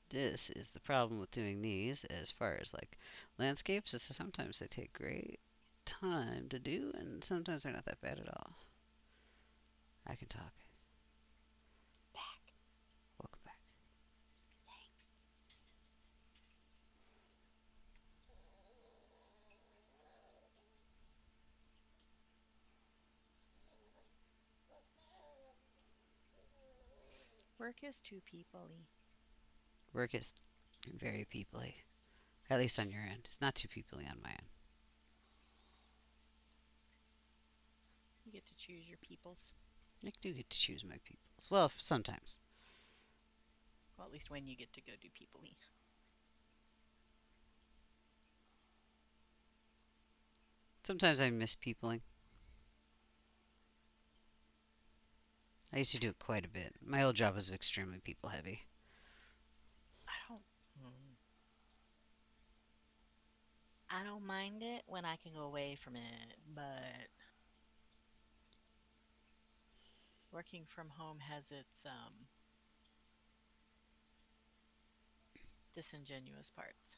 Speaker 1: This is the problem with doing these as far as like landscapes, is that sometimes they take great time to do and sometimes they're not that bad at all. I can talk.
Speaker 3: Back.
Speaker 1: Welcome back.
Speaker 3: Work is too peoply.
Speaker 1: Work is very peoply. At least on your end. It's not too peoply on my end.
Speaker 3: You get to choose your peoples.
Speaker 1: I do get to choose my peoples. Well, sometimes.
Speaker 3: Well, at least when you get to go do peoply.
Speaker 1: Sometimes I miss peopling. I used to do it quite a bit. My old job was extremely people heavy.
Speaker 3: I don't. I don't mind it when I can go away from it, but working from home has its disingenuous parts.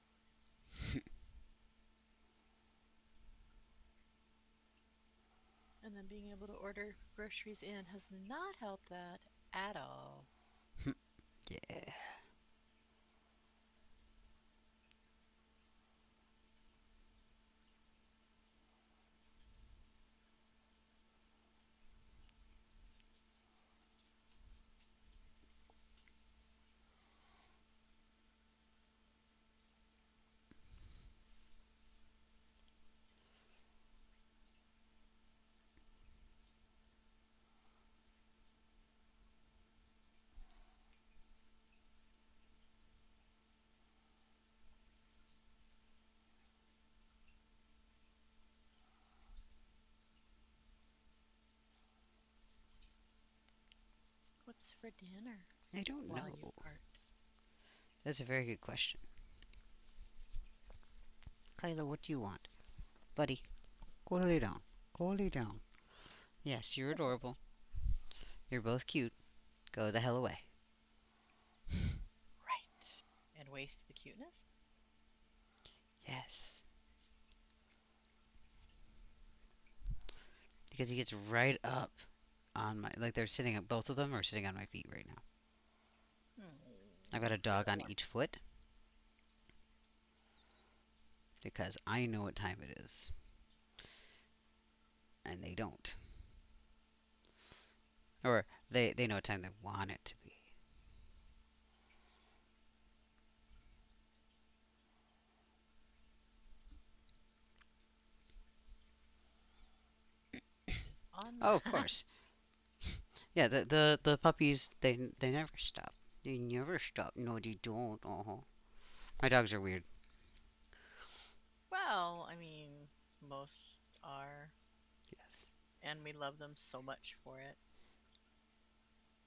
Speaker 3: And then being able to order groceries in has not helped that at all.
Speaker 1: Yeah.
Speaker 3: What's for dinner
Speaker 1: I don't
Speaker 3: while you
Speaker 1: know.
Speaker 3: part?
Speaker 1: That's a very good question. Kyla, what do you want? Buddy, go lay down. Go lay down. Yes, you're adorable. You're both cute. Go the hell away.
Speaker 3: Right. And waste the cuteness?
Speaker 1: Yes. Because he gets right up on my. Like they're sitting up, both of them are sitting on my feet right now. I've got a
Speaker 3: Feel
Speaker 1: dog
Speaker 3: the
Speaker 1: on
Speaker 3: warmth.
Speaker 1: each foot because I know what time it is. And they don't. Or they know what time they want it to be.
Speaker 3: Is on
Speaker 1: Oh,
Speaker 3: my.
Speaker 1: of course. Yeah, the puppies they never stop. They never stop. No, they don't. Uh-huh. My dogs are weird.
Speaker 3: Well, I mean, most are,
Speaker 1: Yes.
Speaker 3: and we love them so much for it.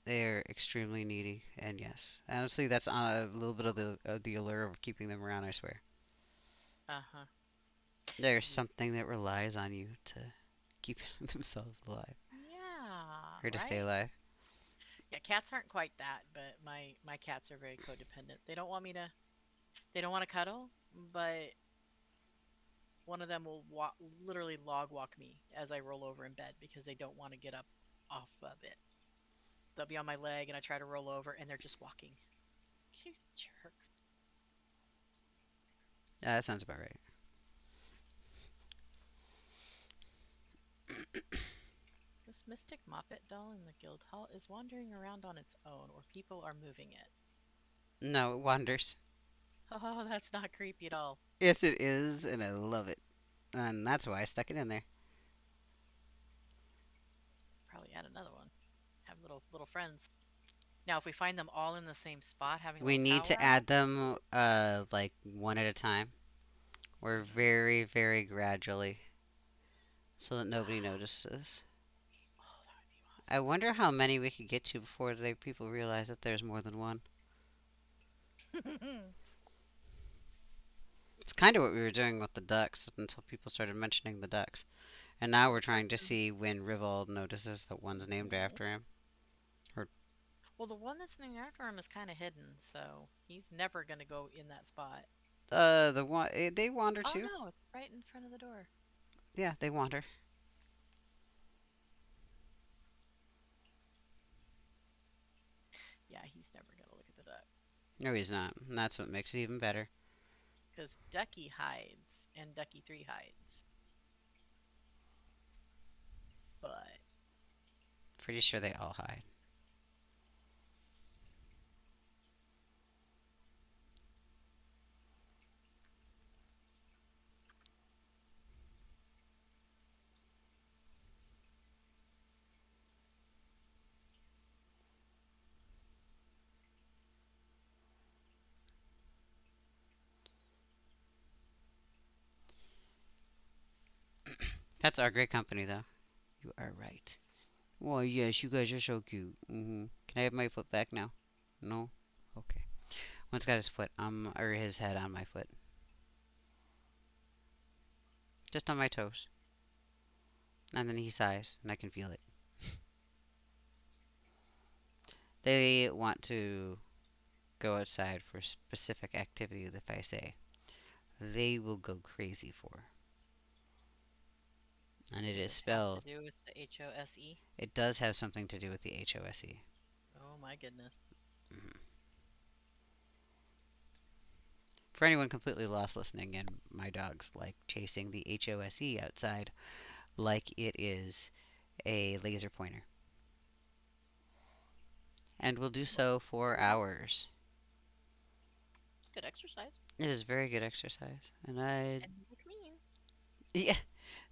Speaker 1: They're extremely needy, and yes, honestly, that's a little bit of the allure of keeping them around. I swear,
Speaker 3: Uh huh.
Speaker 1: there's
Speaker 3: Yeah.
Speaker 1: something that relies on you to keep themselves alive
Speaker 3: Yeah.
Speaker 1: or to stay
Speaker 3: Right.
Speaker 1: alive.
Speaker 3: Yeah. Cats aren't quite that, but my cats are very codependent. They don't want me to. They don't want to cuddle, but one of them will literally log walk me as I roll over in bed because they don't want to get up off of it. They'll be on my leg, and I try to roll over, and they're just walking. Cute jerks.
Speaker 1: Yeah, that sounds about right.
Speaker 3: This mystic Moppet doll in the guild hall is wandering around on its own, or people are moving it.
Speaker 1: No, it wanders.
Speaker 3: Oh, that's not creepy at all.
Speaker 1: Yes, it is, and I love it, and that's why I stuck it in there.
Speaker 3: Probably add another one. Have little friends. Now, if we find them all in the same spot having a
Speaker 1: We
Speaker 3: little
Speaker 1: need to
Speaker 3: powwow,
Speaker 1: add them like one at a time, or
Speaker 3: hmm
Speaker 1: very very gradually, so that nobody notices.
Speaker 3: oh, that would be
Speaker 1: I wonder how many we could get to before they people realize that there's more than one.
Speaker 3: awesome.
Speaker 1: It's kind of what we were doing with the ducks until people started mentioning the ducks. And now we're
Speaker 3: We kept
Speaker 1: trying to
Speaker 3: them.
Speaker 1: see when Rivald notices that one's named
Speaker 3: Mhm.
Speaker 1: after him. Or
Speaker 3: Well, the one that's named after him is kind of hidden, so he's never going to go in that spot.
Speaker 1: the one they wander
Speaker 3: Oh
Speaker 1: too.
Speaker 3: no, it's right in front of the door.
Speaker 1: Yeah, they wander.
Speaker 3: Yeah, he's never going to look at the duck.
Speaker 1: No, he's not. And that's what makes it even better.
Speaker 3: Because Ducky hides and Ducky 3 hides. But
Speaker 1: Pretty sure they all hide. Pets are great company, though. You are right. Oh yes, you guys are so cute. Can I have my foot back now? No. Okay. One's got his foot or his head on my foot, just on my toes, and then he sighs, and I can feel it. They want to go outside for a specific activity that if I say, they will go crazy for. and it
Speaker 3: Does
Speaker 1: is
Speaker 3: it have to
Speaker 1: spelled.
Speaker 3: do with the HOSE?
Speaker 1: It does have something to do with the HOSE.
Speaker 3: Oh my goodness.
Speaker 1: Mhm. For anyone completely lost listening, and my dog's like chasing the HOSE outside like it is a laser pointer, and will do
Speaker 3: Well,
Speaker 1: so for
Speaker 3: very awesome.
Speaker 1: hours.
Speaker 3: It's good exercise.
Speaker 1: It is very good exercise, and I,
Speaker 3: And be clean.
Speaker 1: yeah,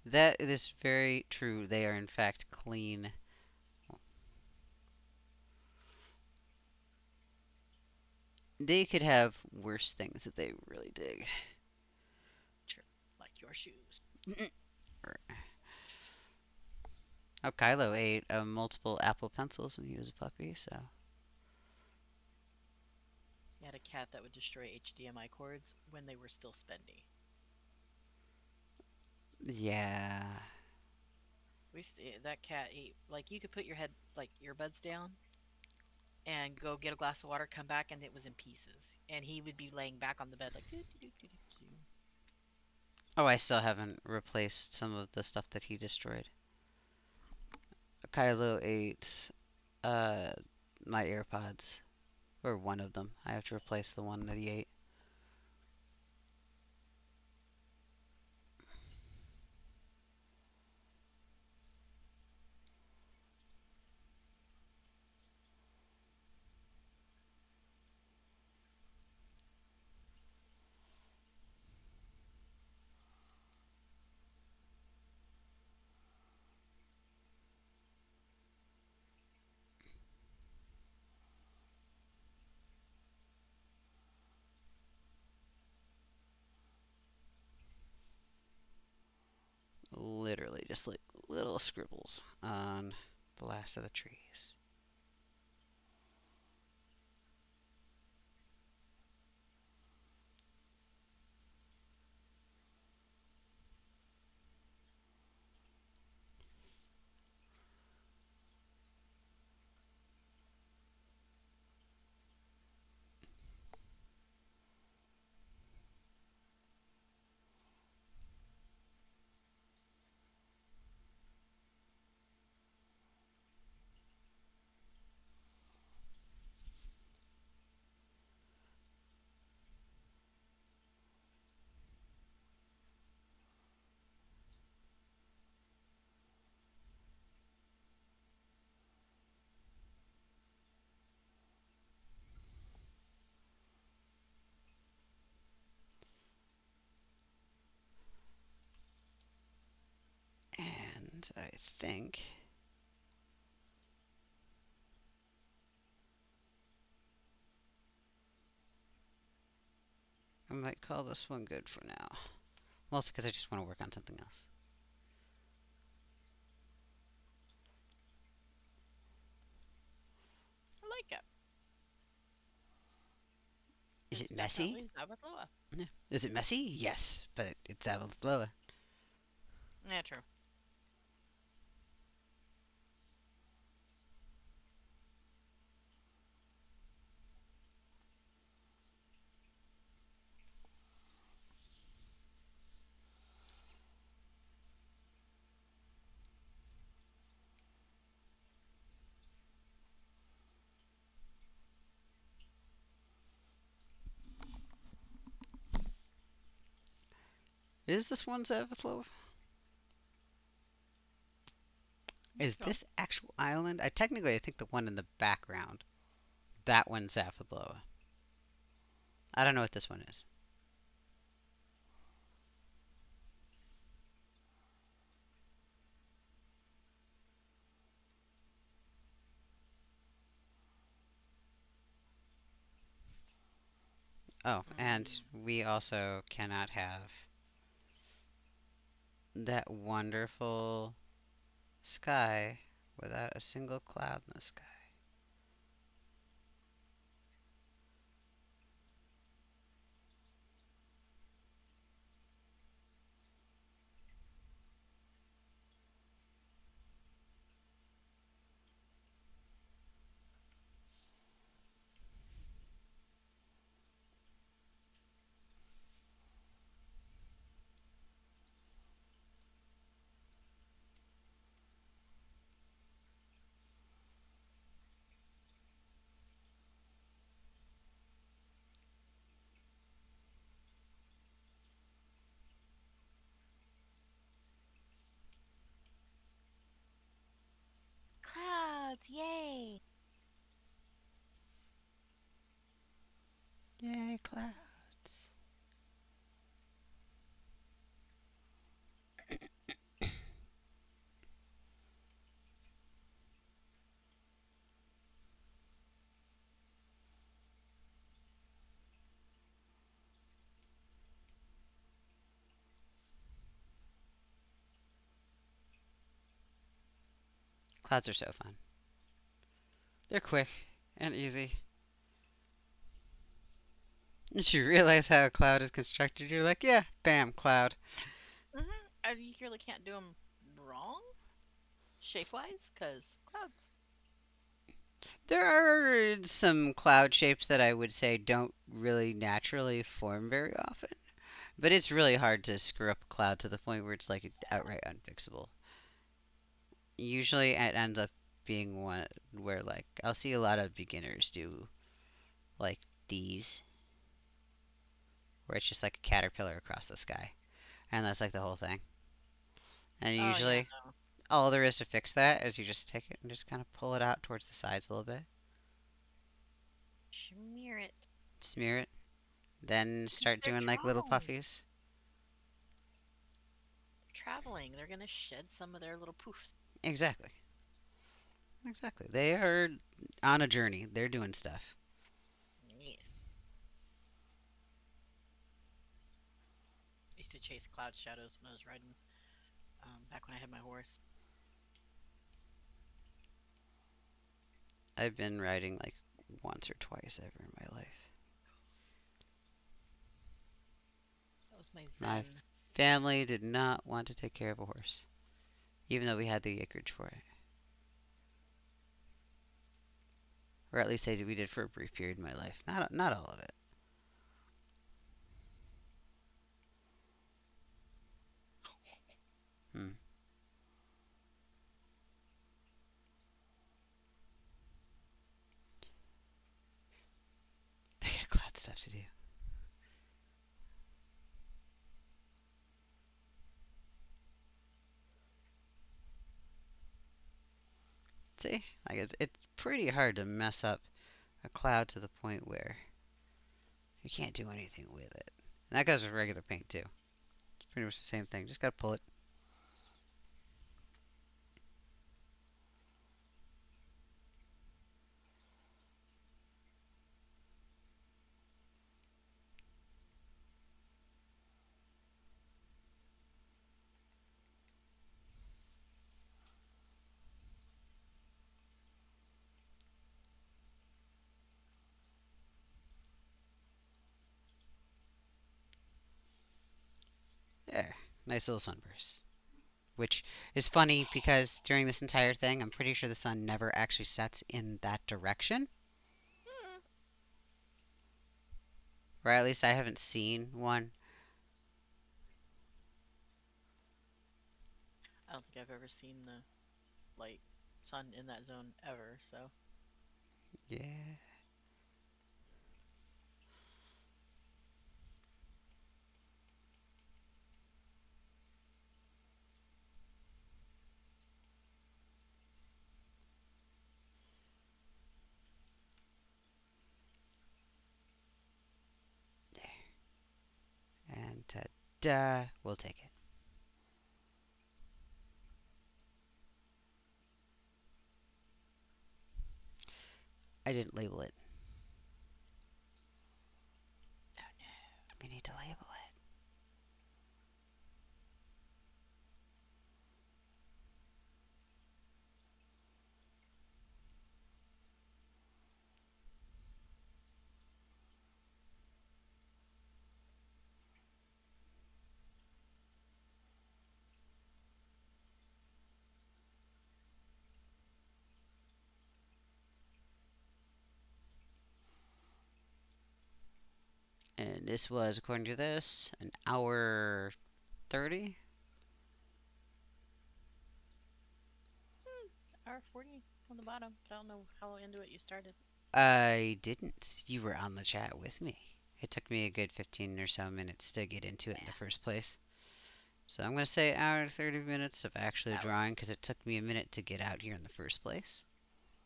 Speaker 1: that is very true. They are in fact clean. They could have worse things that they really dig.
Speaker 3: True. Like your shoes.
Speaker 1: Oh, Kylo ate multiple Apple pencils when he was a puppy, so
Speaker 3: He had a cat that would destroy HDMI cords when they were still spendy.
Speaker 1: yeah.
Speaker 3: That cat ate, like, you could put your head, like, earbuds down and go get a glass of water, come back, and it was in pieces. And he would be laying back on the bed, like, doo, doo, doo, doo, doo, doo.
Speaker 1: Oh, I still haven't replaced some of the stuff that he destroyed. Kylo ate uh my AirPods, or one of them. I have to replace the one that he ate. Literally just like little scribbles on the last of the trees. And I think I might call this one good for now. Mostly because I just want to work on something else.
Speaker 3: I like it.
Speaker 1: Is it
Speaker 3: It's
Speaker 1: messy?
Speaker 3: definitely Zavadloa.
Speaker 1: Yeah. Is it messy? Yes, but it's Avaloa.
Speaker 3: Yeah, true.
Speaker 1: Is this one Zavaloa?
Speaker 3: I think
Speaker 1: Is
Speaker 3: so.
Speaker 1: this actual island? I think the one in the background, that one's Zavaloa. I don't know what this one is. Oh, and
Speaker 3: Mm.
Speaker 1: we also cannot have that wonderful sky without a single cloud in the sky. Yay, clouds. Clouds are so fun. They're quick and easy. Once you realize how a cloud is constructed, you're like, yeah, bam, cloud.
Speaker 3: And you really can't do them wrong shape wise because clouds.
Speaker 1: There are some cloud shapes that I would say don't really naturally form very often, but it's really hard to screw up a cloud to the point where it's like outright unfixable. Usually it ends up being one where like I'll see a lot of beginners do like these, where it's just like a caterpillar across the sky, and that's like the whole thing. And
Speaker 3: Oh yeah,
Speaker 1: usually all there is to fix that is you just take it and just kind of pull it out towards the sides a little bit,
Speaker 3: smear it.
Speaker 1: smear it, then start
Speaker 3: They're
Speaker 1: doing like little
Speaker 3: drawing.
Speaker 1: puffies.
Speaker 3: They're traveling. They're gonna shed some of their little poofs.
Speaker 1: Exactly. Exactly. They are on a journey. They're doing stuff.
Speaker 3: Yes. I used to chase cloud shadows when I was riding. Back when I had my horse.
Speaker 1: I've been riding like once or twice ever in my life.
Speaker 3: That was my
Speaker 1: My
Speaker 3: zen.
Speaker 1: family did not want to take care of a horse, even though we had the acreage for it. Or at least we did for a brief period in my life. Not all of it. Hmm. They got cloud stuff to do. See, like it's pretty hard to mess up a cloud to the point where you can't do anything with it. And that goes with regular paint too. It's pretty much the same thing. Just gotta pull it. There, nice little sunburst. Which is funny because during this entire thing, I'm pretty sure the sun never actually sets in that direction.
Speaker 3: Hmm.
Speaker 1: Or at least I haven't seen one.
Speaker 3: I don't think I've ever seen the light sun in that zone ever. So
Speaker 1: Yeah. And ta-da, we'll take it. I didn't label it.
Speaker 3: oh no.
Speaker 1: We need to label it. And this was, according to this, an hour 30.
Speaker 3: Hour 40 on the bottom, but I don't know how into it you started.
Speaker 1: I didn't. You were on the chat with me. It took me a good 15 or so minutes to get into it in the
Speaker 3: Man,
Speaker 1: first place. So I'm going to say hour 30 minutes of actually
Speaker 3: that works.
Speaker 1: drawing because it took me a minute to get out here in the first place.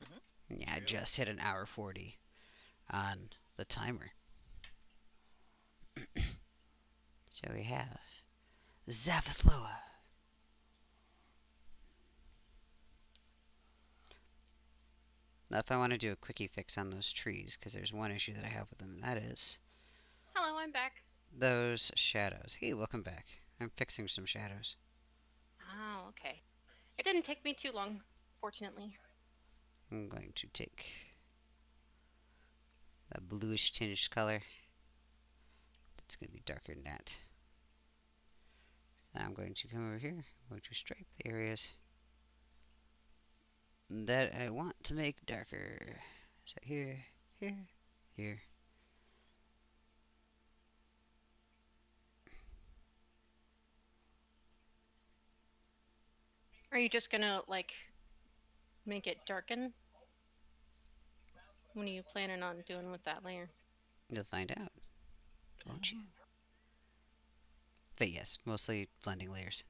Speaker 3: Hmm.
Speaker 1: Yeah, I
Speaker 3: True.
Speaker 1: just hit an hour 40 on the timer. So we have Zavithloa. Now, if I want to do a quickie fix on those trees, because there's one issue that I have with them, and that is
Speaker 2: Hello, I'm back.
Speaker 1: those shadows. Hey, welcome back. I'm fixing some shadows.
Speaker 2: Oh, okay. It didn't take me too long, fortunately.
Speaker 1: I'm going to take a bluish tinged color. It's going to be darker than that. Now I'm going to come over here. I'm going to stripe the areas that I want to make darker. So here, here, here.
Speaker 2: Are you just gonna like make it darken? What are you planning on doing with that layer?
Speaker 1: You'll find out, won't you?
Speaker 2: Oh.
Speaker 1: But yes, mostly blending layers.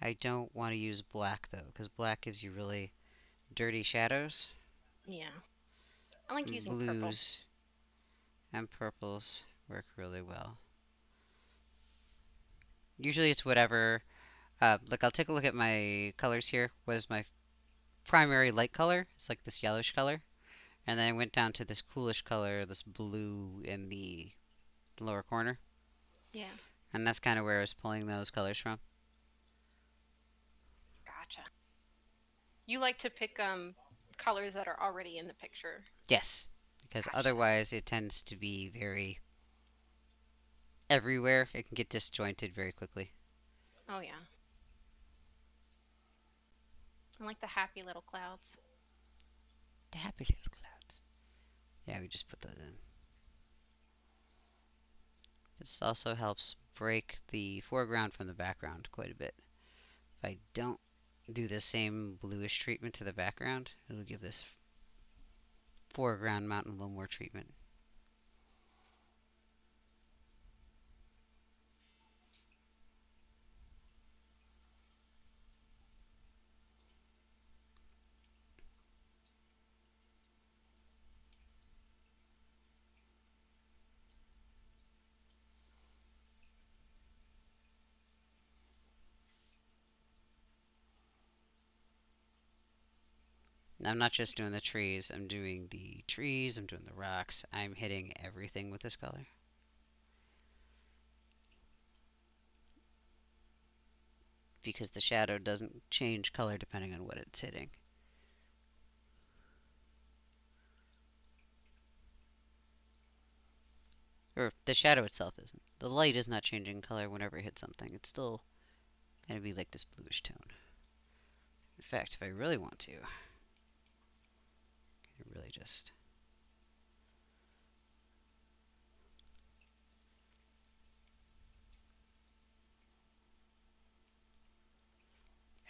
Speaker 1: I don't want to use black though, because black gives you really dirty shadows.
Speaker 2: Yeah, I like using purple.
Speaker 1: Blues and purples work really well. Usually it's whatever. Like I'll take a look at my colors here. What is my primary light color? It's like this yellowish color. And then I went down to this coolish color, this blue in the lower corner.
Speaker 2: Yeah,
Speaker 1: And that's kind of where I was pulling those colors from.
Speaker 2: gotcha. You like to pick colors that are already in the picture.
Speaker 1: Yes, because
Speaker 2: Gotcha.
Speaker 1: otherwise it tends to be very everywhere. It can get disjointed very quickly.
Speaker 2: Oh yeah, I like the happy little clouds.
Speaker 1: The happy little clouds. Yeah, we just put those in. This also helps break the foreground from the background quite a bit. If I don't do the same bluish treatment to the background, it'll give this foreground mountain a little more treatment. And I'm not just doing the trees, I'm doing the trees, I'm doing the rocks, I'm hitting everything with this color. Because the shadow doesn't change color depending on what it's hitting. Or the shadow itself isn't. The light is not changing color whenever it hits something. It's still going to be like this bluish tone. In fact, if I really want to, I can really just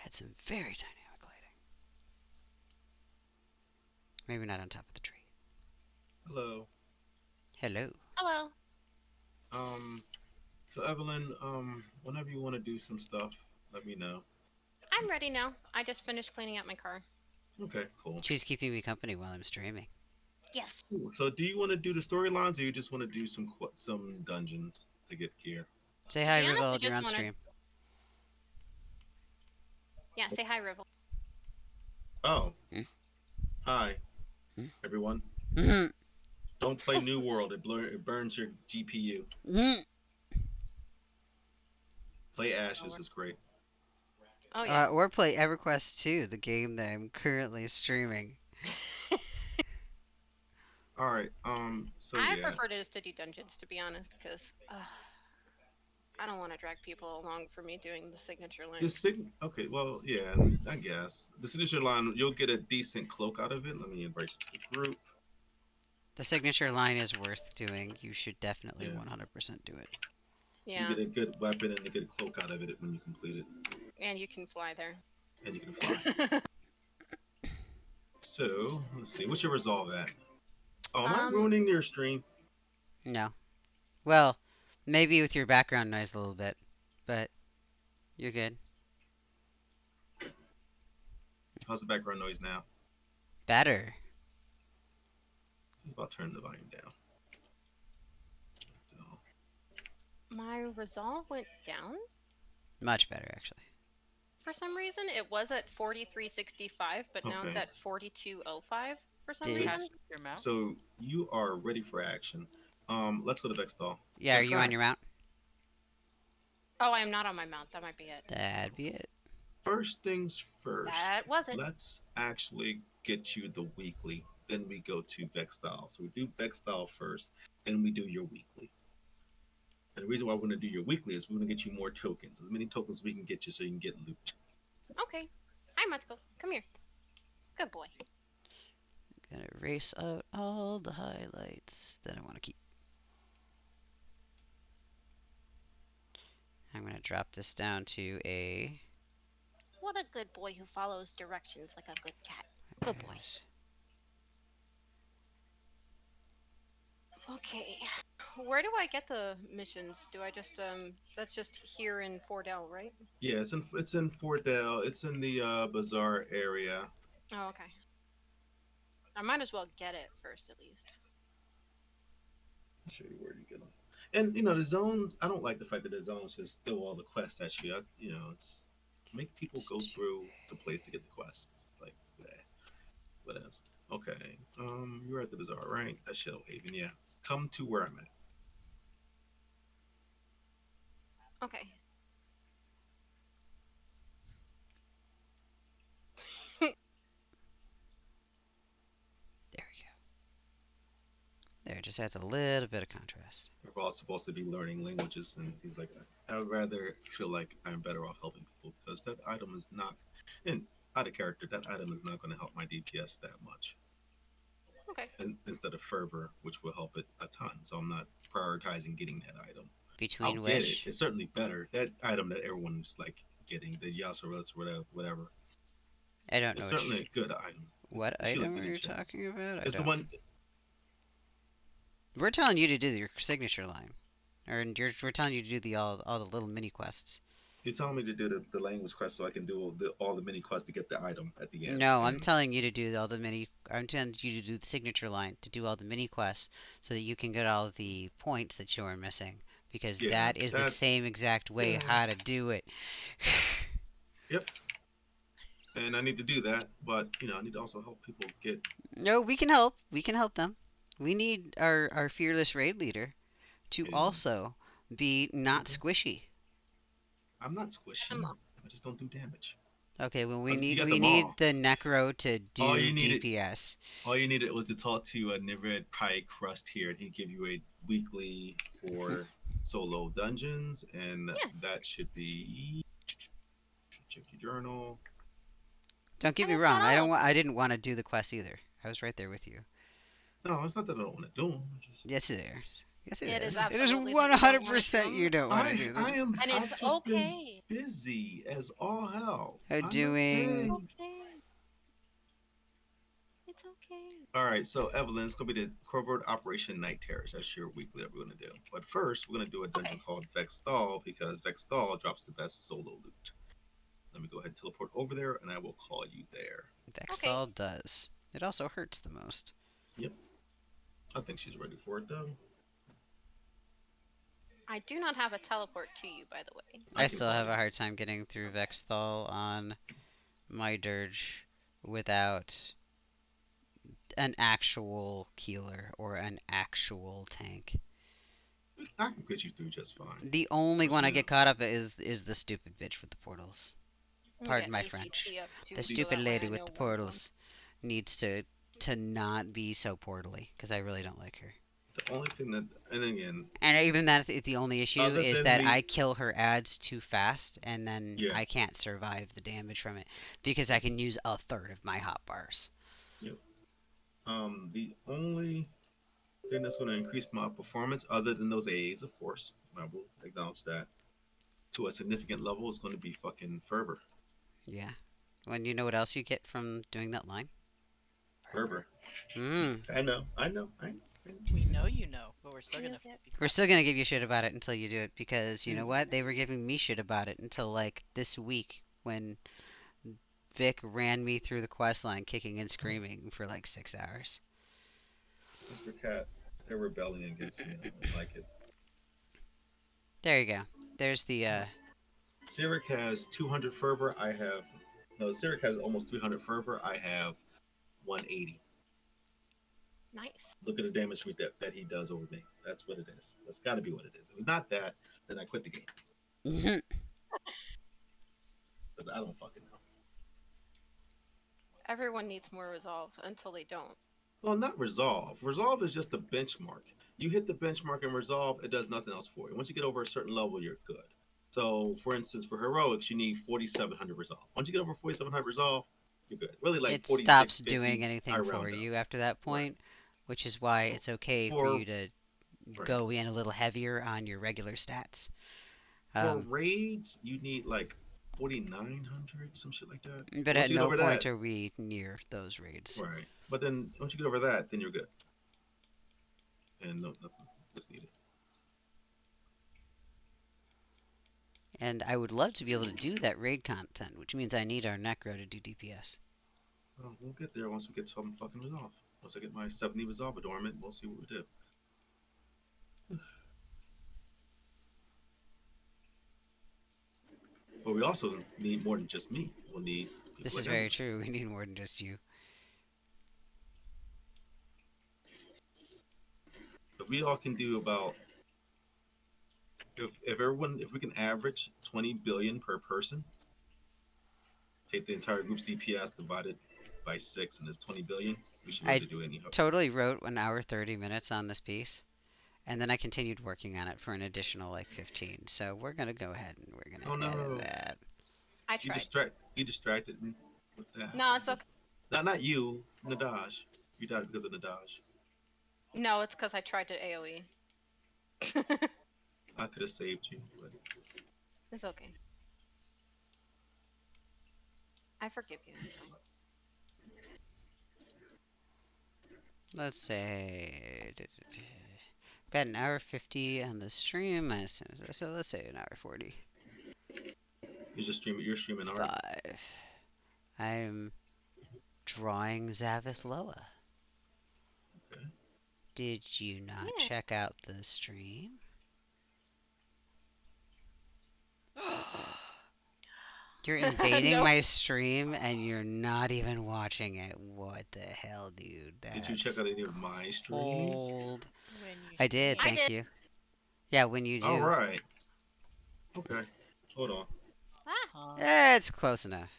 Speaker 1: add some very dynamic lighting. Maybe not on top of the tree.
Speaker 4: Hello.
Speaker 1: Hello.
Speaker 2: Hello.
Speaker 4: Um, so Evelyn, whenever you want to do some stuff, let me know.
Speaker 2: I'm ready now. I just finished cleaning out my car.
Speaker 4: Okay, cool.
Speaker 1: She's keeping me company while I'm streaming.
Speaker 2: Yes.
Speaker 4: Cool. So, do you want to do the storylines, or you just want to do some dungeons to get gear?
Speaker 1: Say
Speaker 2: To
Speaker 1: hi,
Speaker 2: be honest, I
Speaker 1: Rivold. You're
Speaker 2: just
Speaker 1: on
Speaker 2: wanted.
Speaker 1: stream.
Speaker 2: Yeah, say hi, Rivel.
Speaker 4: Oh,
Speaker 1: Hmm?
Speaker 4: hi
Speaker 1: Hmm?
Speaker 4: everyone.
Speaker 1: Hmm?
Speaker 4: Don't play New World. It burns your GPU.
Speaker 1: Hmm?
Speaker 4: Play
Speaker 2: Oh,
Speaker 4: Ashes is great.
Speaker 2: oh yeah.
Speaker 1: Or play EverQuest 2, the game that I'm currently streaming.
Speaker 4: All right. So
Speaker 2: I
Speaker 4: yeah,
Speaker 2: prefer to just to do dungeons, to be honest, because I don't want to drag people along for me doing the signature
Speaker 4: the
Speaker 2: line.
Speaker 4: sig. Okay, well, yeah, I guess the signature line. You'll get a decent cloak out of it. Let me invite you to the group.
Speaker 1: The signature line is worth doing. You should definitely
Speaker 4: Yeah,
Speaker 1: 100% do it.
Speaker 4: you
Speaker 2: Yeah,
Speaker 4: get a good weapon and you get a cloak out of it when you complete it,
Speaker 2: and you can fly there.
Speaker 4: and you can fly. So let's see. What's your resolve at? Oh, am I
Speaker 2: um,
Speaker 4: ruining your stream?
Speaker 1: No. Well, maybe with your background noise a little bit, but you're good.
Speaker 4: How's the background noise now?
Speaker 1: Better.
Speaker 4: Just about turn the volume down.
Speaker 2: My resolve went down
Speaker 1: Much better, actually.
Speaker 2: for some reason. It was at 4365, but now it's
Speaker 4: Okay.
Speaker 2: at 4205 for some
Speaker 3: Just
Speaker 1: Did
Speaker 2: reason.
Speaker 3: cast your mount.
Speaker 4: So you are ready for action. Let's go to Vexthal.
Speaker 1: yeah?
Speaker 4: In
Speaker 1: Are you on your
Speaker 4: fact,
Speaker 1: mount?
Speaker 2: Oh, I am not on my mount. That might be it.
Speaker 1: That'd be it.
Speaker 4: first things first,
Speaker 2: That was it.
Speaker 4: let's actually get you the weekly. Then we go to Vexthal. So we do Vexthal first, then we do your weekly. And the reason why we're going to do your weekly is we're going to get you more tokens, as many tokens as we can get you so you can get loot.
Speaker 2: Okay. Hi, Machiko. Come here. Good boy.
Speaker 1: Gonna erase out all the highlights that I want to keep. I'm gonna drop this down to a.
Speaker 2: What a good boy who follows directions like a good cat. Good boy. Okay. Where do I get the missions? Do I just that's just here in Fordell, right?
Speaker 4: Yeah, it's in Fordell. It's in the bazaar area.
Speaker 2: Oh, okay. I might as well get it first at least.
Speaker 4: I'll show you where you get them. And you know the zones. I don't like the fact that the zones just throw all the quests at you. It's make people
Speaker 1: It's
Speaker 4: go through the place to get the quests. Like, bleh, what else? Okay. You're at the bazaar, right? That's Shellhaven. Yeah. Come to where I'm at.
Speaker 2: Okay.
Speaker 1: There we go. There, it just adds a little bit of contrast.
Speaker 4: We're all supposed to be learning languages, and he's like, I would rather feel like I'm better off helping people because that item is not, and out of character, that item is not going to help my DPS that much.
Speaker 2: Okay.
Speaker 4: Instead of fervor, which will help it a ton. So I'm not prioritizing getting that item. I'll
Speaker 1: Between
Speaker 4: get it.
Speaker 1: which,
Speaker 4: It's certainly better. That item that everyone's like getting, the Yasuruts, whatever.
Speaker 1: I don't
Speaker 4: It's
Speaker 1: know
Speaker 4: certainly
Speaker 1: which.
Speaker 4: a good item.
Speaker 1: What
Speaker 4: She looked
Speaker 1: item
Speaker 4: at
Speaker 1: are you
Speaker 4: each other.
Speaker 1: talking about? I
Speaker 4: It's the
Speaker 1: don't.
Speaker 4: one.
Speaker 1: We're telling you to do your signature line, we're telling you to do the all the little mini quests.
Speaker 4: You're telling me to do the language quest so I can do all the mini quests to get the item at the end.
Speaker 1: No, I'm
Speaker 4: And
Speaker 1: telling you to do all the mini. I'm telling you to do the signature line to do all the mini quests so that you can get all the points that you are missing because
Speaker 4: yeah,
Speaker 1: that is the
Speaker 4: that's
Speaker 1: same exact way
Speaker 4: yeah.
Speaker 1: how to do it.
Speaker 4: Yep. And I need to do that, but I need to also help people get.
Speaker 1: No, we can help. We can help them. We need our fearless raid leader to
Speaker 4: Is
Speaker 1: also be not
Speaker 4: okay.
Speaker 1: squishy.
Speaker 4: I'm not
Speaker 2: I'm
Speaker 4: squishy.
Speaker 2: up.
Speaker 4: I just don't do damage.
Speaker 1: Okay, well
Speaker 4: You got
Speaker 1: we
Speaker 4: them
Speaker 1: need
Speaker 4: all.
Speaker 1: the necro to
Speaker 4: All
Speaker 1: do
Speaker 4: you needed
Speaker 1: DPS.
Speaker 4: All you needed was to talk to a Nivet Pie Crust here, and he'd give you a weekly for solo dungeons, and
Speaker 2: Yes.
Speaker 4: that should be. Check your journal.
Speaker 1: Don't get
Speaker 2: That
Speaker 1: me
Speaker 2: is
Speaker 1: wrong.
Speaker 2: not all.
Speaker 1: I didn't want to do the quest either. I was right there with you.
Speaker 4: No, it's not that I don't want to do them.
Speaker 1: Yes, it is. Yes, it
Speaker 2: It is
Speaker 1: is. It is
Speaker 2: absolutely that you don't want to do
Speaker 1: 100%
Speaker 2: them,
Speaker 1: you don't want to do
Speaker 4: I
Speaker 1: them.
Speaker 4: am.
Speaker 2: and it's
Speaker 4: I've just been
Speaker 2: okay.
Speaker 4: busy as all hell. I'm not
Speaker 2: It's
Speaker 1: Doing.
Speaker 4: saying.
Speaker 2: okay. It's okay.
Speaker 4: All right, so Evelyn, it's gonna be the Covert Operation Night Terrors. That's your weekly that we're gonna do. But first, we're gonna do a dungeon
Speaker 2: Okay.
Speaker 4: called Vexthal because Vexthal drops the best solo loot. Let me go ahead and teleport over there, and I will call you there.
Speaker 2: Okay.
Speaker 1: Vexthal does. It also hurts the most.
Speaker 4: Yep. I think she's ready for it though.
Speaker 2: I do not have a teleport to you, by the way.
Speaker 4: I
Speaker 1: I
Speaker 4: can
Speaker 1: still
Speaker 4: call
Speaker 1: have a
Speaker 4: you.
Speaker 1: hard time getting through Vexthal on my dirge without an actual healer or an actual tank.
Speaker 4: I can get you through just fine.
Speaker 1: The only
Speaker 4: Just
Speaker 1: one I get caught up is the stupid bitch with the portals.
Speaker 2: You
Speaker 1: Pardon
Speaker 2: get
Speaker 1: my French.
Speaker 2: ACT up too,
Speaker 1: The
Speaker 2: so
Speaker 1: stupid
Speaker 2: that way
Speaker 1: lady
Speaker 2: I
Speaker 1: with
Speaker 2: know
Speaker 1: the
Speaker 2: where I'm going.
Speaker 1: portals needs to not be so portally because I really don't like her.
Speaker 4: the only thing that, and again,
Speaker 1: And even that is the only issue
Speaker 4: other
Speaker 1: is
Speaker 4: than
Speaker 1: that
Speaker 4: me,
Speaker 1: I kill her ads too fast and then
Speaker 4: yeah,
Speaker 1: I can't survive the damage from it because I can use a third of my hot bars.
Speaker 4: yep. The only thing that's going to increase my performance, other than those A's, of course, I will acknowledge that, to a significant level is going to be fucking fervor.
Speaker 1: Yeah. When you know what else you get from doing that line?
Speaker 4: Fervor.
Speaker 1: Hmm.
Speaker 4: I know.
Speaker 3: We know you know, but we're still
Speaker 2: You
Speaker 3: gonna
Speaker 2: get
Speaker 3: be
Speaker 1: We're
Speaker 3: crap.
Speaker 1: still gonna give you shit about it until you do it because you know
Speaker 4: Jesus.
Speaker 1: what? They were giving me shit about it until like this week when Vic ran me through the quest line kicking and screaming for like 6 hours.
Speaker 4: Mr. Cat, they're rebelling against me. I don't like it.
Speaker 1: There you go. There's the
Speaker 4: Cyric has 200 fervor. I have no. Cyric has almost 300 fervor. I have 180.
Speaker 2: Nice.
Speaker 4: Look at the damage that he does over me. That's what it is. That's got to be what it is. If it's not that, then I quit the game because I don't fucking know.
Speaker 2: Everyone needs more resolve until they don't.
Speaker 4: Well, not resolve. Resolve is just a benchmark. You hit the benchmark in resolve, it does nothing else for you. Once you get over a certain level, you're good. So, for instance, for heroics, you need 4,700 resolve. Once you get over 4,700 resolve, you're good. Really, like
Speaker 1: it stops
Speaker 4: 4,650.
Speaker 1: doing
Speaker 4: I
Speaker 1: anything for
Speaker 4: round up.
Speaker 1: you after that
Speaker 4: Right.
Speaker 1: point, which is why
Speaker 4: For
Speaker 1: it's okay for
Speaker 4: for
Speaker 1: you to
Speaker 4: right.
Speaker 1: go in a little heavier on your regular stats.
Speaker 4: For
Speaker 1: Um,
Speaker 4: raids, you need like 4,900, some shit like that.
Speaker 1: but
Speaker 4: Once
Speaker 1: at
Speaker 4: you get
Speaker 1: no
Speaker 4: over
Speaker 1: point
Speaker 4: that,
Speaker 1: are we near those raids.
Speaker 4: right. But then once you get over that, then you're good. And no, nothing is needed.
Speaker 1: And I would love to be able to do that raid content, which means I need our Necro to do DPS.
Speaker 4: Well, we'll get there once we get some fucking resolve. Once I get my 70 resolve adornment, we'll see what we do. But we also need more than just me. We'll need people
Speaker 1: This is
Speaker 4: like
Speaker 1: very
Speaker 4: Evelyn.
Speaker 1: true. We need more than just you.
Speaker 4: If we all can do about if we can average 20 billion per person, take the entire group's DPS divided by 6 and it's 20 billion, we should be able
Speaker 1: I
Speaker 4: to do any.
Speaker 1: totally wrote 1 hour 30 minutes on this piece, and then I continued working on it for an additional like 15. So we're gonna go ahead and we're
Speaker 4: Oh
Speaker 1: gonna edit
Speaker 4: no.
Speaker 1: that.
Speaker 2: I tried.
Speaker 4: You distracted me with that.
Speaker 2: No, it's okay.
Speaker 4: Not you, Nadaj. You died because of Nadaj.
Speaker 2: No, it's because I tried to AoE.
Speaker 4: I could have saved you, but
Speaker 2: It's okay. I forgive you. It's fine.
Speaker 1: Let's say got 1 hour 50 on the stream, so let's say 1 hour 40.
Speaker 4: you're streaming art.
Speaker 1: 5. I'm drawing Zavith Loa.
Speaker 4: Okay.
Speaker 1: Did you not
Speaker 2: Yeah.
Speaker 1: check out the stream? You're invading
Speaker 2: Nope.
Speaker 1: my stream and you're not even watching it. What the hell, dude?
Speaker 4: Did you check
Speaker 1: That's
Speaker 4: out any of my streams?
Speaker 1: cold.
Speaker 3: When you
Speaker 1: I did,
Speaker 2: I
Speaker 3: stream.
Speaker 1: thank
Speaker 2: did.
Speaker 1: you. Yeah, when you
Speaker 4: All
Speaker 1: do.
Speaker 4: right. Okay. Hold on.
Speaker 2: Ah.
Speaker 3: Huh?
Speaker 1: It's close enough.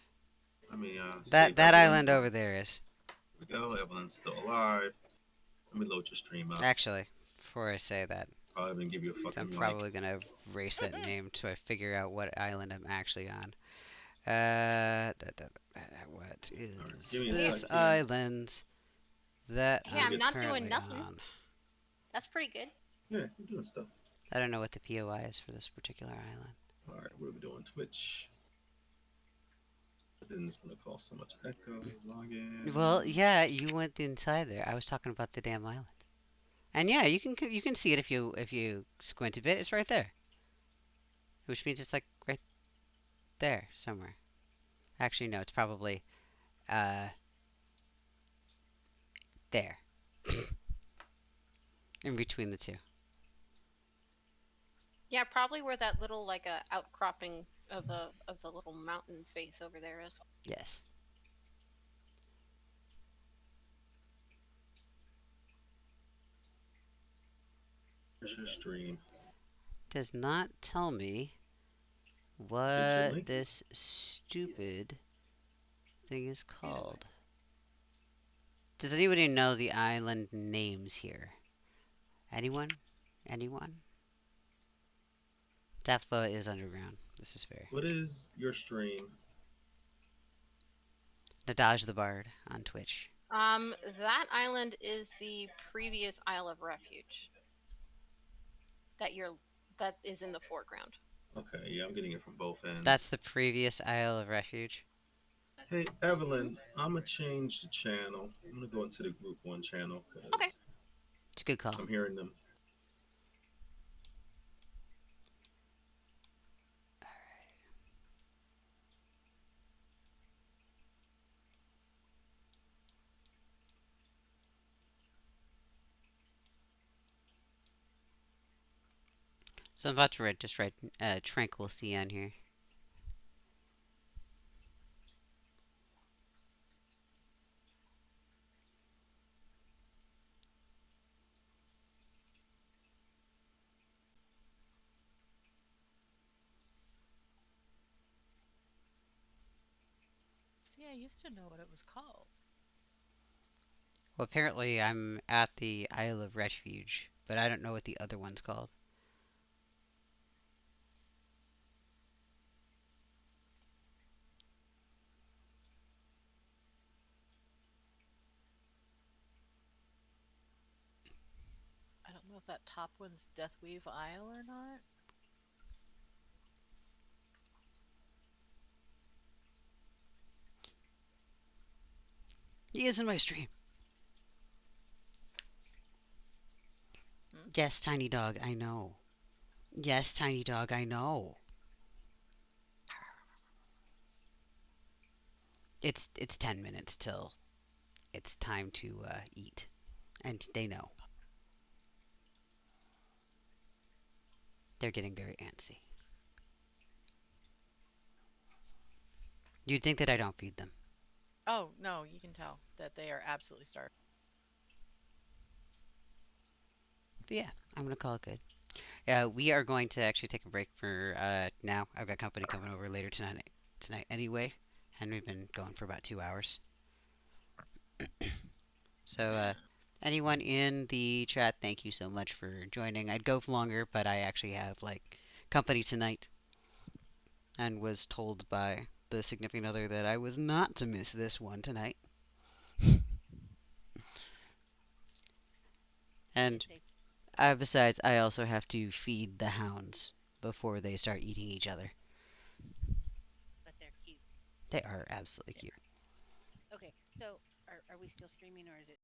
Speaker 4: Let me
Speaker 1: That
Speaker 4: save
Speaker 1: that
Speaker 4: Evelyn
Speaker 1: island
Speaker 4: for.
Speaker 1: over there is.
Speaker 4: Here we go. Evelyn's still alive. Let me load your stream up.
Speaker 1: Actually, before I say that,
Speaker 4: I'll even give you a
Speaker 1: 'cause I'm
Speaker 4: fucking like.
Speaker 1: probably gonna erase that name so I figure out what island I'm actually on. What
Speaker 4: All right. Give
Speaker 1: is
Speaker 4: me a
Speaker 2: Hey,
Speaker 1: this
Speaker 4: sec here.
Speaker 1: island that
Speaker 2: hey,
Speaker 4: Let me
Speaker 2: I'm
Speaker 1: I'm
Speaker 4: get.
Speaker 2: not doing
Speaker 1: currently
Speaker 2: nothing.
Speaker 1: on?
Speaker 2: That's pretty good.
Speaker 4: Yeah, we're doing stuff.
Speaker 1: I don't know what the POI is for this particular island.
Speaker 4: All right. What are we doing? Twitch. But then it's gonna cost so much echo.
Speaker 1: Well,
Speaker 4: Login.
Speaker 1: yeah, you went inside there. I was talking about the damn island. And yeah, you can see it if you squint a bit. It's right there, which means it's like right there somewhere. Actually, no, it's probably uh there, in between the two.
Speaker 2: Yeah, probably where that little like a outcropping of the little mountain face over there is.
Speaker 1: Yes.
Speaker 4: Here's your stream.
Speaker 1: Does not tell me
Speaker 4: Did you
Speaker 1: what
Speaker 4: link it?
Speaker 1: this stupid thing is called. Does anybody know the island names here? Anyone? Anyone? Daplo is underground. This is fair.
Speaker 4: What is your stream?
Speaker 1: Nadaj the Bard on Twitch.
Speaker 2: That island is the previous Isle of Refuge that is in the foreground.
Speaker 4: Okay, yeah, I'm getting it from both
Speaker 1: That's
Speaker 4: ends.
Speaker 1: the previous Isle of Refuge.
Speaker 4: Hey,
Speaker 2: Mm-hmm.
Speaker 4: Evelyn, I'm gonna change the channel. I'm gonna go into the group one channel
Speaker 2: Okay.
Speaker 4: because
Speaker 1: It's a good call.
Speaker 4: I'm hearing them.
Speaker 1: So I'm about to write Tranquil Sea on here.
Speaker 3: See, I used to know what it was called.
Speaker 1: Well, apparently I'm at the Isle of Refuge, but I don't know what the other one's called.
Speaker 3: I don't know if that top one's Deathweave Isle or not.
Speaker 1: He is in my stream.
Speaker 3: Hmm?
Speaker 1: Yes, Tiny Dog, I know. Yes, Tiny Dog, I know. It's 10 minutes till it's time to eat, and they know. They're getting very antsy. You'd think that I don't feed them.
Speaker 3: Oh, no, you can tell that they are absolutely starved.
Speaker 1: But yeah, I'm gonna call it good. We are going to actually take a break for now. I've got company coming over later tonight anyway, and we've been going for about 2 hours. So anyone in the chat, thank you so much for joining. I'd go for longer, but I actually have like company tonight, and was told by the significant other that I was not to miss this one tonight.
Speaker 3: He did
Speaker 1: And
Speaker 3: say,
Speaker 1: besides, I also have to feed the hounds before they start eating each other.
Speaker 5: but they're cute.
Speaker 1: They are absolutely
Speaker 3: yeah.
Speaker 1: cute.
Speaker 5: Okay, so are we still streaming or is it